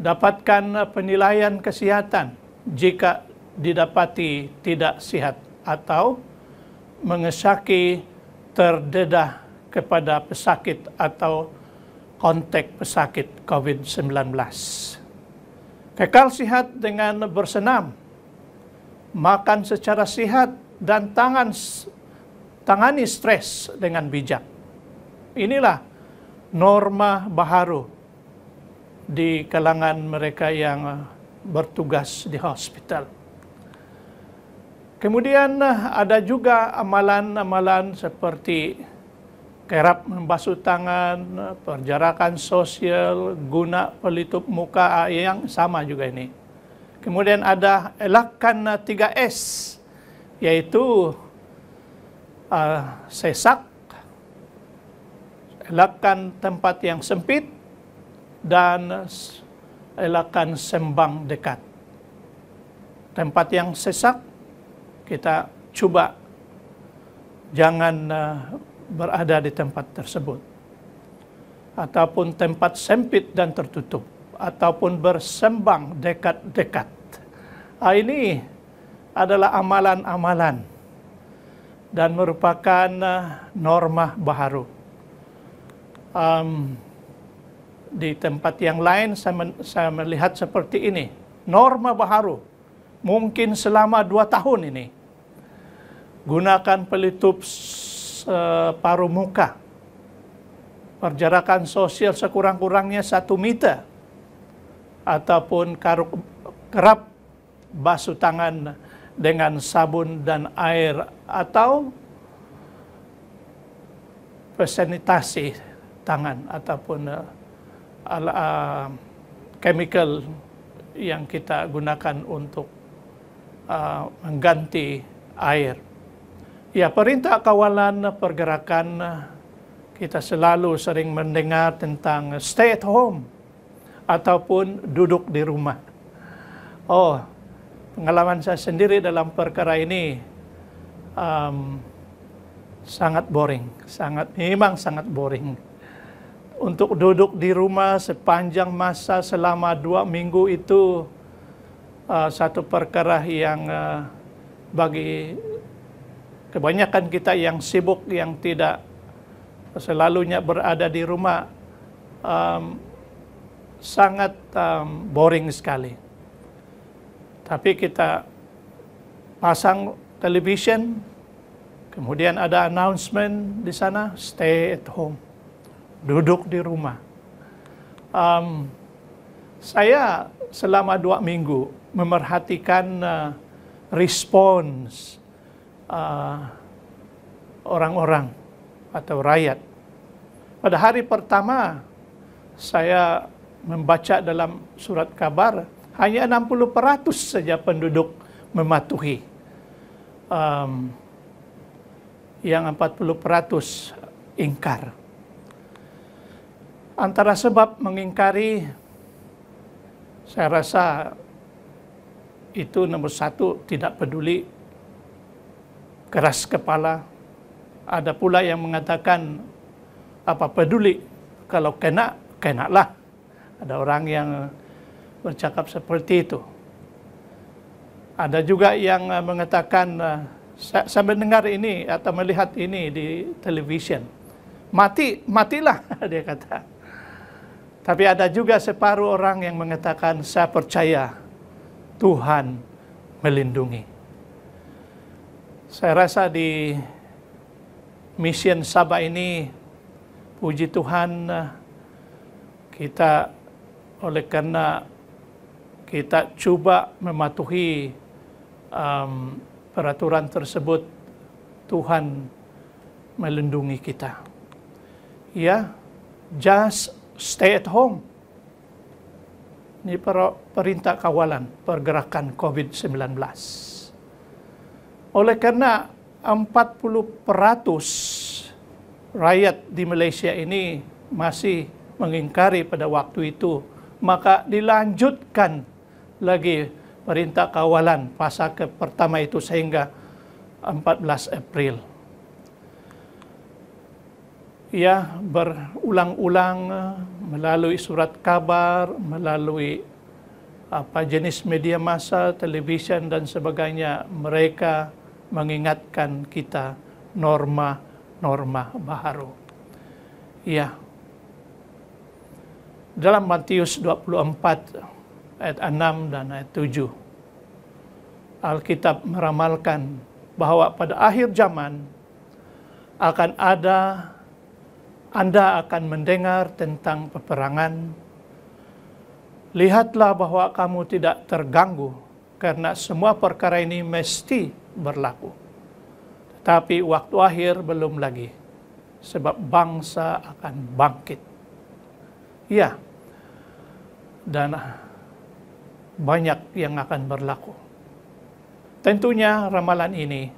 Dapatkan penilaian kesehatan jika didapati tidak sihat atau mengesaki terdedah kepada pesakit atau kontak pesakit COVID-19. Kekal sehat dengan bersenam, makan secara sehat, dan tangani stres dengan bijak. Inilah norma baharu di kalangan mereka yang bertugas di hospital. Kemudian ada juga amalan-amalan seperti kerap membasuh tangan, perjarakan sosial, guna pelitup muka yang sama juga ini. Kemudian ada elakkan 3S, yaitu sesak, elakkan tempat yang sempit, dan elakkan sembang dekat. Tempat yang sesak, kita coba jangan berada di tempat tersebut. Ataupun tempat sempit dan tertutup, ataupun bersembang dekat-dekat. Ini adalah amalan-amalan dan merupakan norma baharu. Di tempat yang lain saya melihat seperti ini. Norma baharu mungkin selama 2 tahun ini. Gunakan pelitup paruh muka. Perjarakan sosial sekurang-kurangnya 1 meter. Ataupun kerap basuh tangan dengan sabun dan air atau sanitasi tangan ataupun chemical yang kita gunakan untuk mengganti air. Ya, perintah kawalan pergerakan, kita selalu sering mendengar tentang stay at home ataupun duduk di rumah. Pengalaman saya sendiri dalam perkara ini sangat boring, memang sangat boring. Untuk duduk di rumah sepanjang masa selama 2 minggu itu satu perkara yang bagi kebanyakan kita yang sibuk, yang tidak selalunya berada di rumah, sangat boring sekali. Tapi kita pasang television, kemudian ada announcement di sana, stay at home, duduk di rumah. Saya selama 2 minggu memerhatikan respons orang-orang atau rakyat. Pada hari pertama saya membaca dalam surat kabar, hanya 60% saja penduduk mematuhi. Yang 40% ingkar. Antara sebab mengingkari, saya rasa itu nomor 1, tidak peduli, keras kepala. Ada pula yang mengatakan, apa peduli, kalau kenalah. Ada orang yang bercakap seperti itu. Ada juga yang mengatakan, saya mendengar ini atau melihat ini di television, matilah dia kata. Tapi ada juga separuh orang yang mengatakan, saya percaya Tuhan melindungi. Saya rasa di mission Sabah ini, puji Tuhan, kita oleh karena kita coba mematuhi peraturan tersebut, Tuhan melindungi kita. Ya, just stay at home. Ini perintah kawalan pergerakan COVID-19. Oleh karena 40% rakyat di Malaysia ini masih mengingkari pada waktu itu, maka dilanjutkan lagi perintah kawalan fasa pertama itu sehingga 14 April. Ya, berulang-ulang melalui surat kabar, melalui jenis media massa, televisyen dan sebagainya, mereka mengingatkan kita norma norma baru. Ya. Dalam Matius 24 ayat 6 dan ayat 7, Alkitab meramalkan bahwa pada akhir zaman Anda akan mendengar tentang peperangan. Lihatlah bahwa kamu tidak terganggu, karena semua perkara ini mesti berlaku. Tetapi waktu akhir belum lagi, sebab bangsa akan bangkit. Ya, dan banyak yang akan berlaku. Tentunya ramalan ini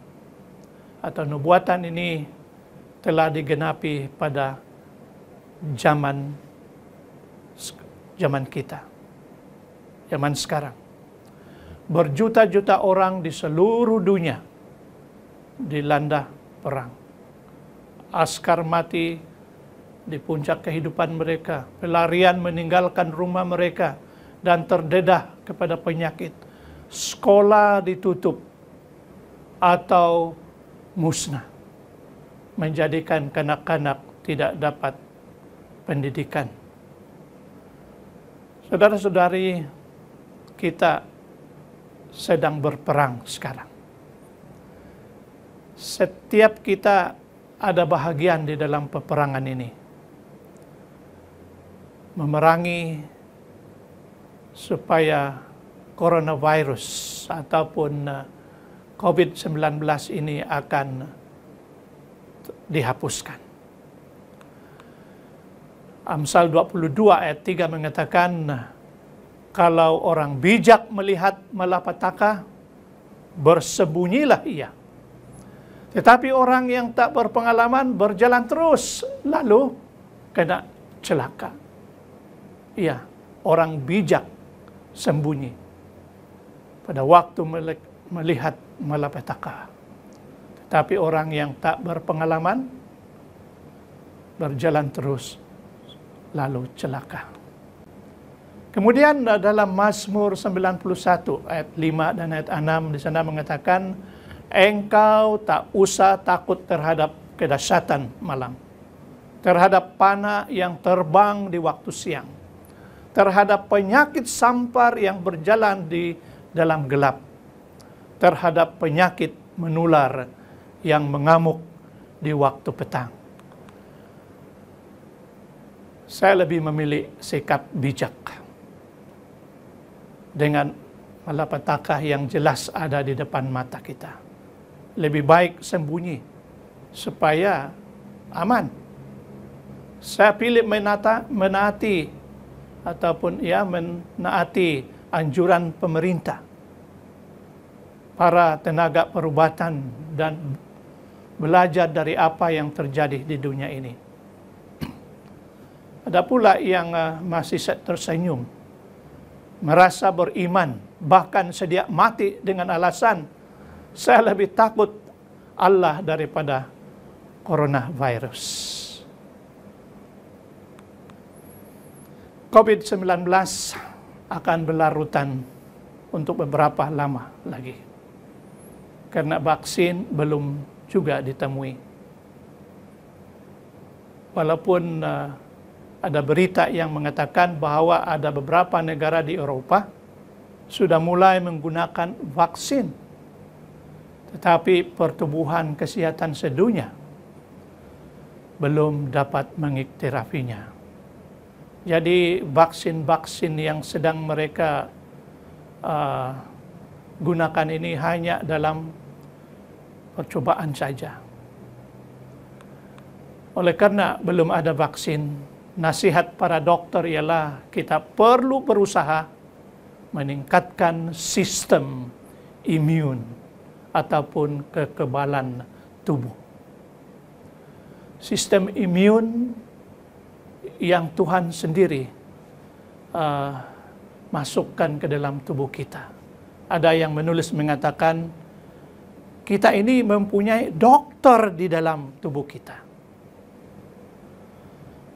atau nubuatan ini telah digenapi pada zaman kita, zaman sekarang. Berjuta-juta orang di seluruh dunia dilanda perang. Askar mati di puncak kehidupan mereka, pelarian meninggalkan rumah mereka dan terdedah kepada penyakit. Sekolah ditutup atau musnah, menjadikan kanak-kanak tidak dapat pendidikan. Saudara-saudari, kita sedang berperang sekarang. Setiap kita ada bahagian di dalam peperangan ini. Memerangi supaya coronavirus ataupun COVID-19 ini akan dihapuskan. Amsal 22 ayat 3 mengatakan, kalau orang bijak melihat malapetaka, bersembunyilah ia. Tetapi orang yang tak berpengalaman berjalan terus, lalu kena celaka. Iya, orang bijak sembunyi pada waktu melihat malapetaka. Tetapi orang yang tak berpengalaman berjalan terus, lalu celaka. Kemudian dalam Mazmur 91 ayat 5 dan ayat 6 di sana mengatakan, engkau tak usah takut terhadap kedahsyatan malam, terhadap panah yang terbang di waktu siang, terhadap penyakit sampar yang berjalan di dalam gelap, terhadap penyakit menular yang mengamuk di waktu petang. Saya lebih memilih sikap bijak dengan malapetaka yang jelas ada di depan mata kita. Lebih baik sembunyi supaya aman. Saya pilih menaati ataupun menaati anjuran pemerintah, para tenaga perubatan, dan belajar dari apa yang terjadi di dunia ini. Ada pula yang masih tersenyum, merasa beriman, bahkan sedia mati dengan alasan, saya lebih takut Allah daripada coronavirus. COVID-19 akan berlarutan untuk beberapa lama lagi, karena vaksin belum juga ditemui. Walaupun ada berita yang mengatakan bahwa ada beberapa negara di Eropa sudah mulai menggunakan vaksin, tetapi pertumbuhan kesehatan sedunia belum dapat mengiktirafnya. Jadi vaksin-vaksin yang sedang mereka gunakan ini hanya dalam percobaan saja. Oleh karena belum ada vaksin, nasihat para dokter ialah kita perlu berusaha meningkatkan sistem imun ataupun kekebalan tubuh. Sistem imun yang Tuhan sendiri masukkan ke dalam tubuh kita. Ada yang menulis mengatakan, kita ini mempunyai dokter di dalam tubuh kita.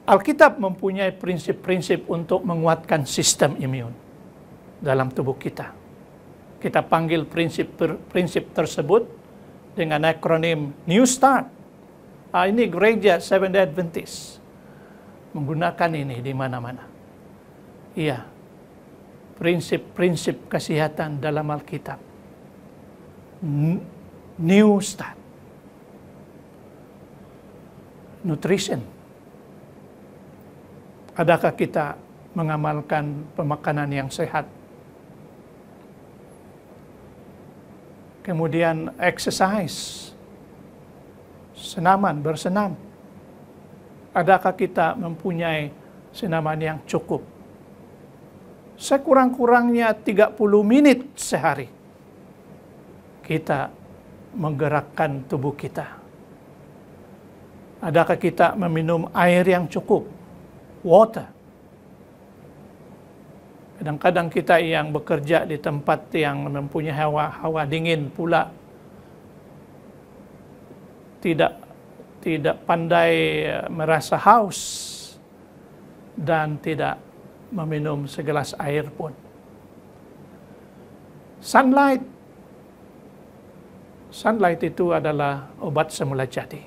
Alkitab mempunyai prinsip-prinsip untuk menguatkan sistem imun dalam tubuh kita. Kita panggil prinsip tersebut dengan akronim New Start, Ini gereja Seventh-day Adventist menggunakan ini di mana-mana. Iya, prinsip-prinsip kesehatan dalam Alkitab. New Start. Nutrition. Adakah kita mengamalkan pemakanan yang sehat? Kemudian exercise. Senaman, bersenam. Adakah kita mempunyai senaman yang cukup? Sekurang-kurangnya 30 menit sehari kita menggerakkan tubuh kita. Adakah kita meminum air yang cukup? Water. Kadang-kadang kita yang bekerja di tempat yang mempunyai hawa dingin pula tidak pandai merasa haus dan tidak meminum segelas air pun. Sunlight itu adalah obat semula jadi.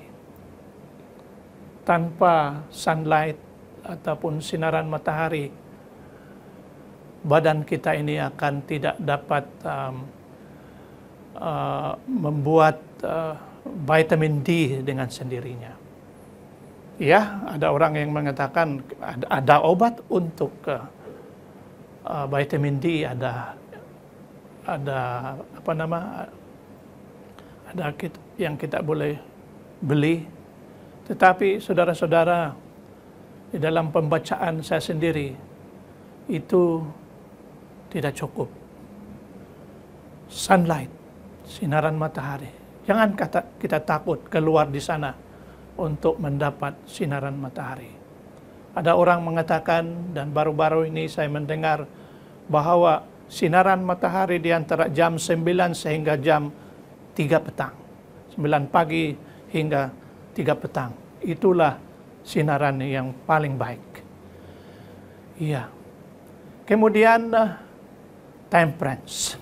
Tanpa sunlight ataupun sinaran matahari, badan kita ini akan tidak dapat membuat vitamin D dengan sendirinya. Ya, ada orang yang mengatakan ada obat untuk vitamin D, ada yang kita boleh beli. Tetapi saudara-saudara, di dalam pembacaan saya sendiri itu tidak cukup. Sunlight, sinaran matahari. Jangan kita takut keluar di sana untuk mendapat sinaran matahari. Ada orang mengatakan, dan baru-baru ini saya mendengar, bahwa sinaran matahari di antara jam 9 sehingga jam 3 petang. 9 pagi hingga 3 petang. Itulah sinaran yang paling baik. Iya. Kemudian temperance.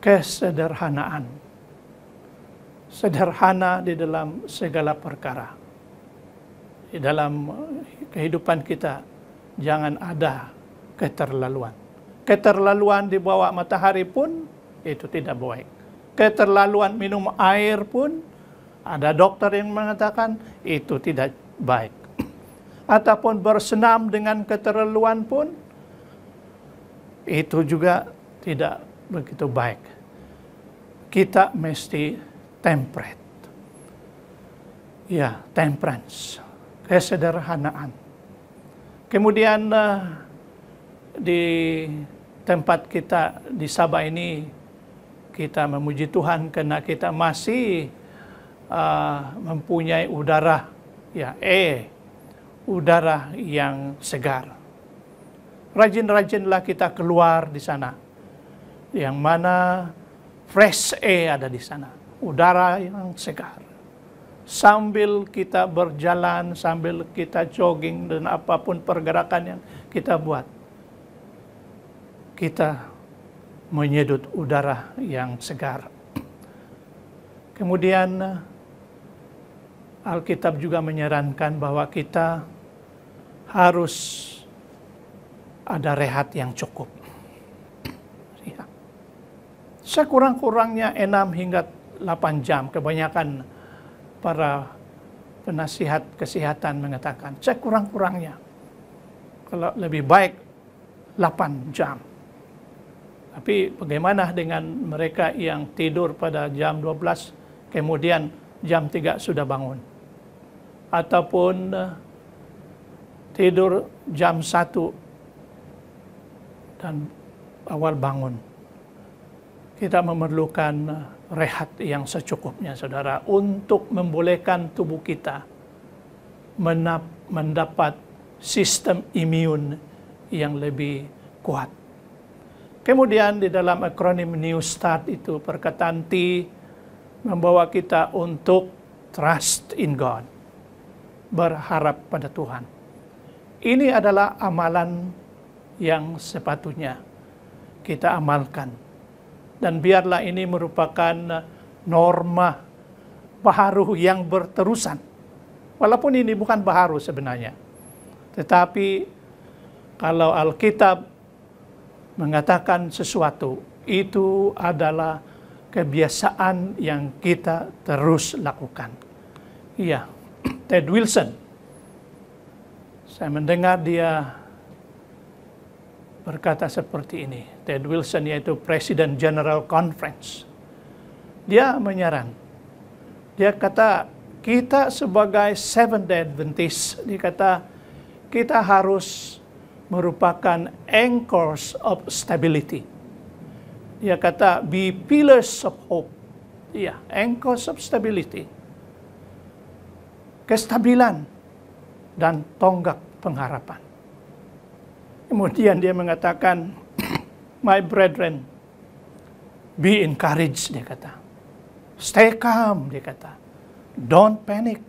Kesederhanaan. Sederhana di dalam segala perkara. Di dalam kehidupan kita jangan ada keterlaluan. Keterlaluan di bawah matahari pun itu tidak baik. Keterlaluan minum air pun ada dokter yang mengatakan itu tidak baik. Ataupun bersenam dengan keterlaluan pun itu juga tidak begitu baik. Kita mesti temperate. Ya, temperance. Kesederhanaan. Kemudian di tempat kita di Sabah ini kita memuji Tuhan karena kita masih mempunyai udara udara yang segar. Rajin-rajinlah kita keluar di sana. Yang mana fresh air ada di sana. Udara yang segar. Sambil kita berjalan, sambil kita jogging dan apapun pergerakan yang kita buat, kita menyedut udara yang segar. Kemudian Alkitab juga menyarankan bahwa kita harus ada rehat yang cukup. Ya. Sekurang-kurangnya 6 hingga 8 jam. Kebanyakan para penasihat kesehatan mengatakan sekurang-kurangnya. Kalau lebih baik 8 jam. Tapi bagaimana dengan mereka yang tidur pada jam 12, kemudian jam 3 sudah bangun? Ataupun tidur jam 1 dan awal bangun. Kita memerlukan rehat yang secukupnya, saudara, untuk membolehkan tubuh kita mendapat sistem imun yang lebih kuat. Kemudian di dalam akronim New Start itu perkataan T membawa kita untuk trust in God, berharap pada Tuhan. Ini adalah amalan yang sepatutnya kita amalkan. Dan biarlah ini merupakan norma baharu yang berterusan. Walaupun ini bukan baharu sebenarnya. Tetapi kalau Alkitab mengatakan sesuatu, itu adalah kebiasaan yang kita terus lakukan. Iya, Ted Wilson. Saya mendengar dia berkata seperti ini. Ted Wilson yaitu Presiden General Conference. Dia menyaran. Dia kata, kita sebagai Seventh-day Adventist, dia kata, kita harus merupakan anchors of stability. Dia kata, be pillars of hope. Iya, anchors of stability. Kestabilan dan tonggak pengharapan. Kemudian dia mengatakan, my brethren, be encouraged, dia kata. Stay calm, dia kata. Don't panic.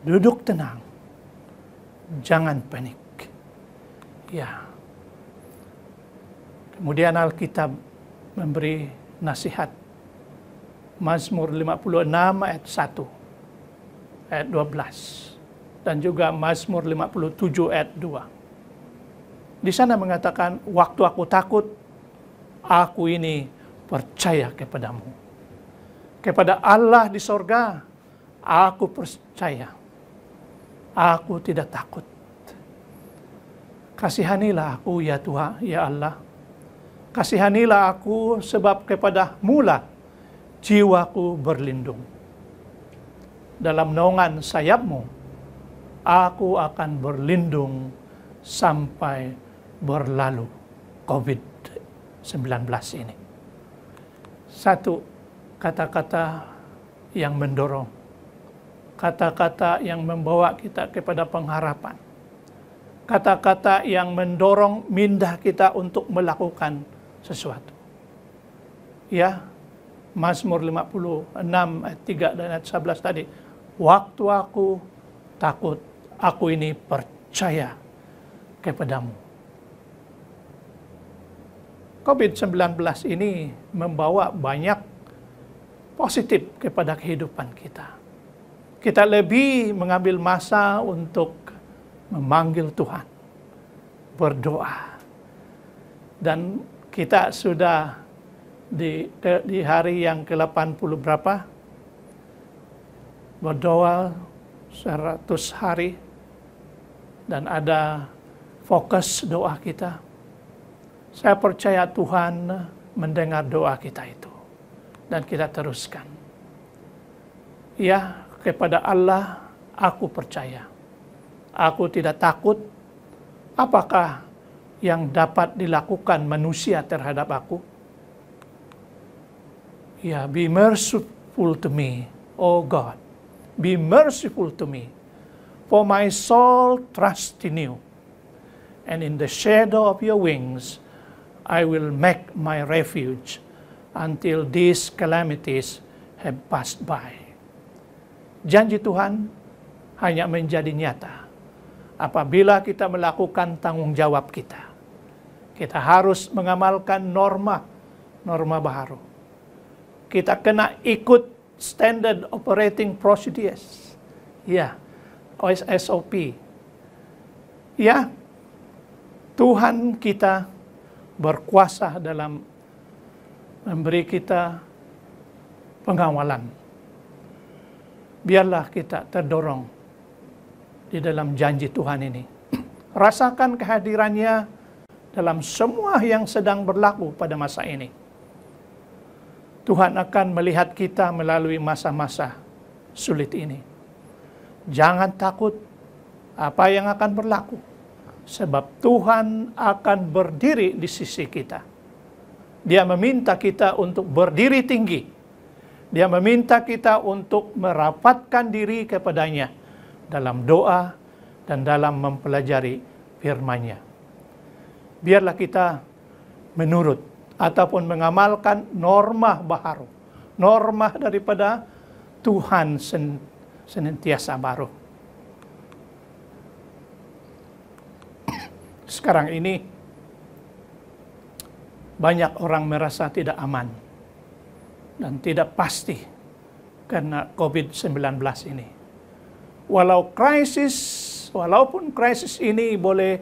Duduk tenang. Jangan panik. Ya. Kemudian Alkitab memberi nasihat. Mazmur 56 ayat 1, ayat 12. Dan juga Mazmur 57 ayat 2. Di sana mengatakan, waktu aku takut, aku ini percaya kepadamu. Kepada Allah di sorga, aku percaya. Aku tidak takut. Kasihanilah aku ya Tuhan, ya Allah. Kasihanilah aku sebab kepada-Mu lah jiwaku berlindung. Dalam naungan sayap-Mu, aku akan berlindung sampai berlalu COVID-19 ini. Satu kata-kata yang mendorong, kata-kata yang membawa kita kepada pengharapan, kata-kata yang mendorong minda kita untuk melakukan sesuatu. Ya, Mazmur 56 ayat 3 dan ayat 11 tadi, waktu aku takut, aku ini percaya kepadamu. COVID-19 ini membawa banyak positif kepada kehidupan kita. Kita lebih mengambil masa untuk memanggil Tuhan, berdoa. Dan kita sudah di hari yang ke-80 berapa? Berdoa 100 hari. Dan ada fokus doa kita. Saya percaya Tuhan mendengar doa kita itu. Dan kita teruskan. Ya, kepada Allah aku percaya. Aku tidak takut. Apakah yang dapat dilakukan manusia terhadap aku? Ya, be merciful to me, oh God. Be merciful to me. For my soul trusts in you. And in the shadow of your wings, I will make my refuge until these calamities have passed by. Janji Tuhan hanya menjadi nyata apabila kita melakukan tanggung jawab kita. Kita harus mengamalkan norma baru. Kita kena ikut Standard Operating Procedures. Ya, SOP. Ya, Tuhan kita berkuasa dalam memberi kita pengawalan. Biarlah kita terdorong di dalam janji Tuhan ini. Rasakan kehadirannya dalam semua yang sedang berlaku pada masa ini. Tuhan akan melihat kita melalui masa-masa sulit ini. Jangan takut apa yang akan berlaku. Sebab Tuhan akan berdiri di sisi kita. Dia meminta kita untuk berdiri tinggi. Dia meminta kita untuk merapatkan diri kepadanya dalam doa dan dalam mempelajari firman-Nya. Biarlah kita menurut ataupun mengamalkan norma baharu. Norma daripada Tuhan senantiasa baru. Sekarang ini banyak orang merasa tidak aman dan tidak pasti karena COVID-19 ini. Walaupun krisis ini boleh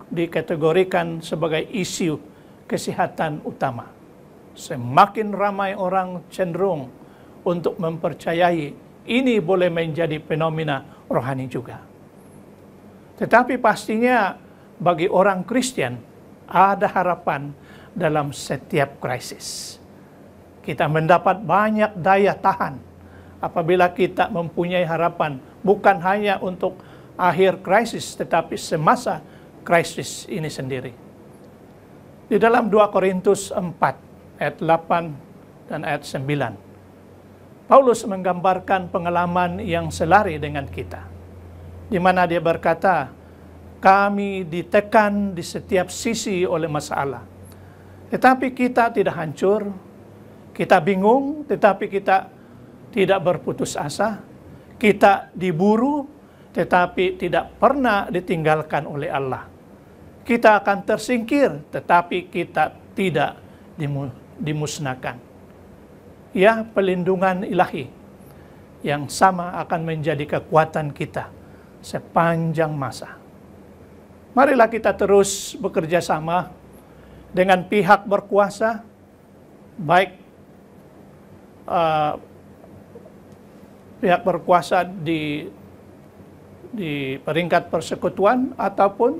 dikategorikan sebagai isu kesehatan utama, semakin ramai orang cenderung untuk mempercayai ini boleh menjadi fenomena rohani juga. Tetapi pastinya bagi orang Kristen ada harapan dalam setiap krisis. Kita mendapat banyak daya tahan apabila kita mempunyai harapan bukan hanya untuk akhir krisis tetapi semasa krisis ini sendiri. Di dalam 2 Korintus 4 ayat 8 dan ayat 9, Paulus menggambarkan pengalaman yang selari dengan kita, di mana dia berkata, kami ditekan di setiap sisi oleh masalah, tetapi kita tidak hancur, kita bingung, tetapi kita tidak berputus asa, kita diburu, tetapi tidak pernah ditinggalkan oleh Allah. Kita akan tersingkir, tetapi kita tidak dimusnahkan. Ya, pelindungan ilahi yang sama akan menjadi kekuatan kita sepanjang masa. Marilah kita terus bekerja sama dengan pihak berkuasa, baik pihak berkuasa di peringkat persekutuan ataupun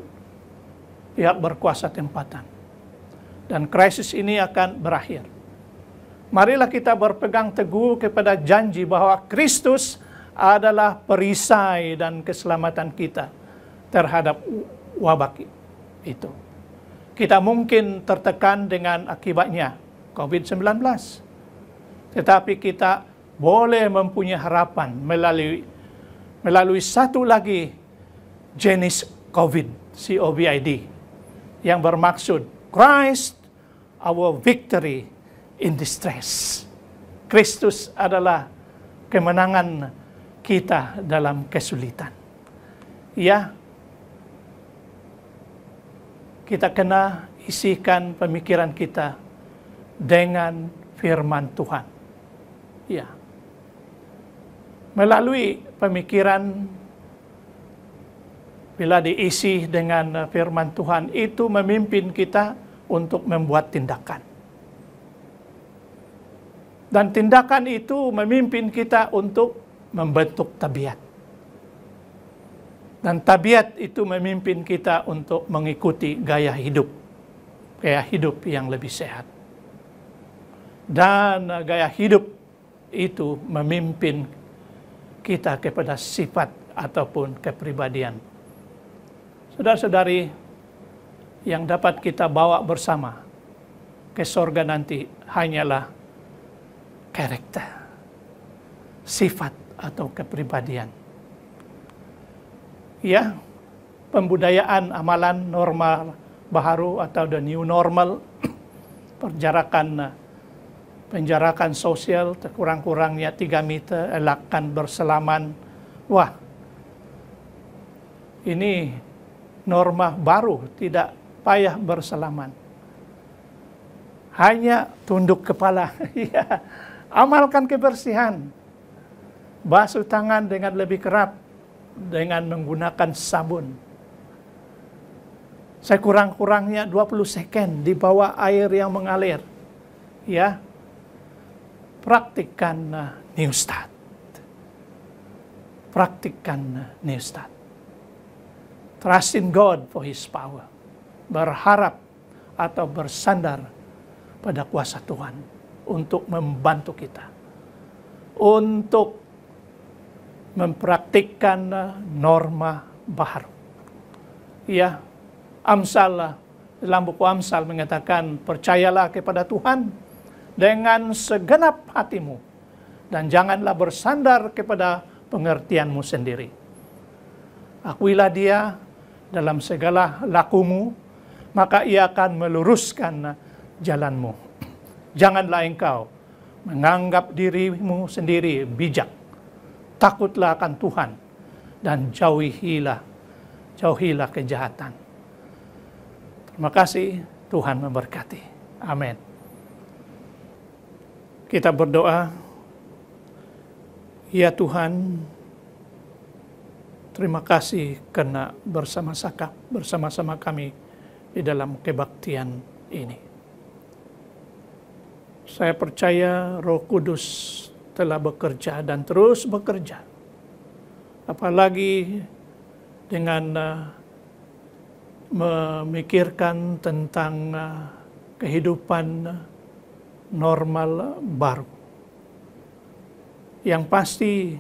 pihak berkuasa tempatan. Dan krisis ini akan berakhir. Marilah kita berpegang teguh kepada janji bahwa Kristus adalah perisai dan keselamatan kita terhadap wabah itu. Kita mungkin tertekan dengan akibatnya COVID-19, tetapi kita boleh mempunyai harapan melalui satu lagi jenis COVID, yang bermaksud Christ our victory in distress. Kristus adalah kemenangan kita dalam kesulitan. Ya, kita kena isikan pemikiran kita dengan firman Tuhan. Ya, melalui pemikiran, bila diisi dengan firman Tuhan, itu memimpin kita untuk membuat tindakan. Dan tindakan itu memimpin kita untuk membentuk tabiat. Dan tabiat itu memimpin kita untuk mengikuti gaya hidup yang lebih sehat. Dan gaya hidup itu memimpin kita kepada sifat ataupun kepribadian. Saudara-saudari, yang dapat kita bawa bersama ke sorga nanti hanyalah karakter, sifat atau kepribadian. Ya, pembudayaan amalan normal baru atau the new normal, penjarakan sosial kurang-kurangnya 3 meter, elakkan bersalaman. Wah, ini norma baru, tidak payah bersalaman. Hanya tunduk kepala. Ya, amalkan kebersihan. Basuh tangan dengan lebih kerap dengan menggunakan sabun. Sekurang-kurangnya 20 second di bawah air yang mengalir. Ya, praktikkan New Start. Praktikkan New Start. Trust in God for His power. Berharap atau bersandar pada kuasa Tuhan untuk membantu kita. Untuk mempraktikkan norma baru. Ya, Amsal, dalam buku Amsal mengatakan, percayalah kepada Tuhan dengan segenap hatimu, dan janganlah bersandar kepada pengertianmu sendiri. Akuilah Dia dalam segala lakumu, maka Ia akan meluruskan jalanmu. Janganlah engkau menganggap dirimu sendiri bijak. Takutlah akan Tuhan dan jauhilah kejahatan. Terima kasih, Tuhan memberkati. Amin. Kita berdoa. Ya Tuhan, terima kasih karena bersama-sama kami di dalam kebaktian ini. Saya percaya Roh Kudus telah bekerja dan terus bekerja. Apalagi dengan memikirkan tentang kehidupan normal baru. Yang pasti,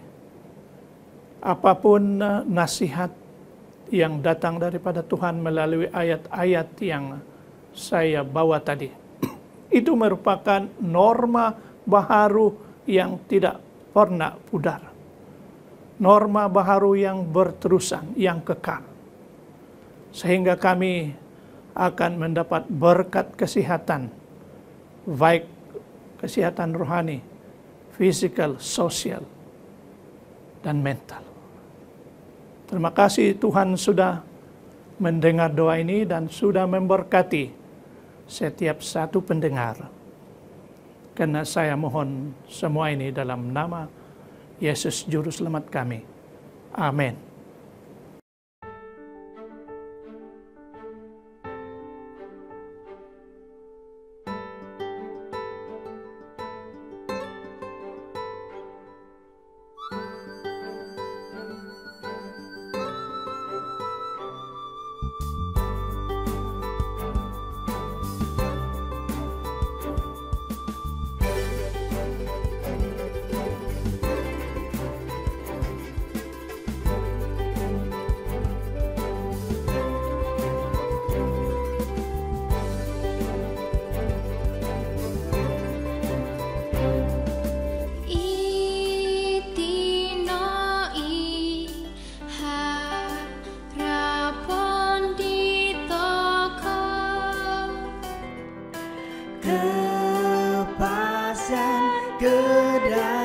apapun nasihat yang datang daripada Tuhan melalui ayat-ayat yang saya bawa tadi, itu merupakan norma baharu yang tidak pernah pudar. Norma baharu yang berterusan, yang kekal. Sehingga kami akan mendapat berkat kesehatan, baik kesehatan rohani, fisikal, sosial, dan mental. Terima kasih Tuhan sudah mendengar doa ini dan sudah memberkati setiap satu pendengar. Karena saya mohon semua ini dalam nama Yesus Juru Selamat kami. Amin. Kepastian kedamaian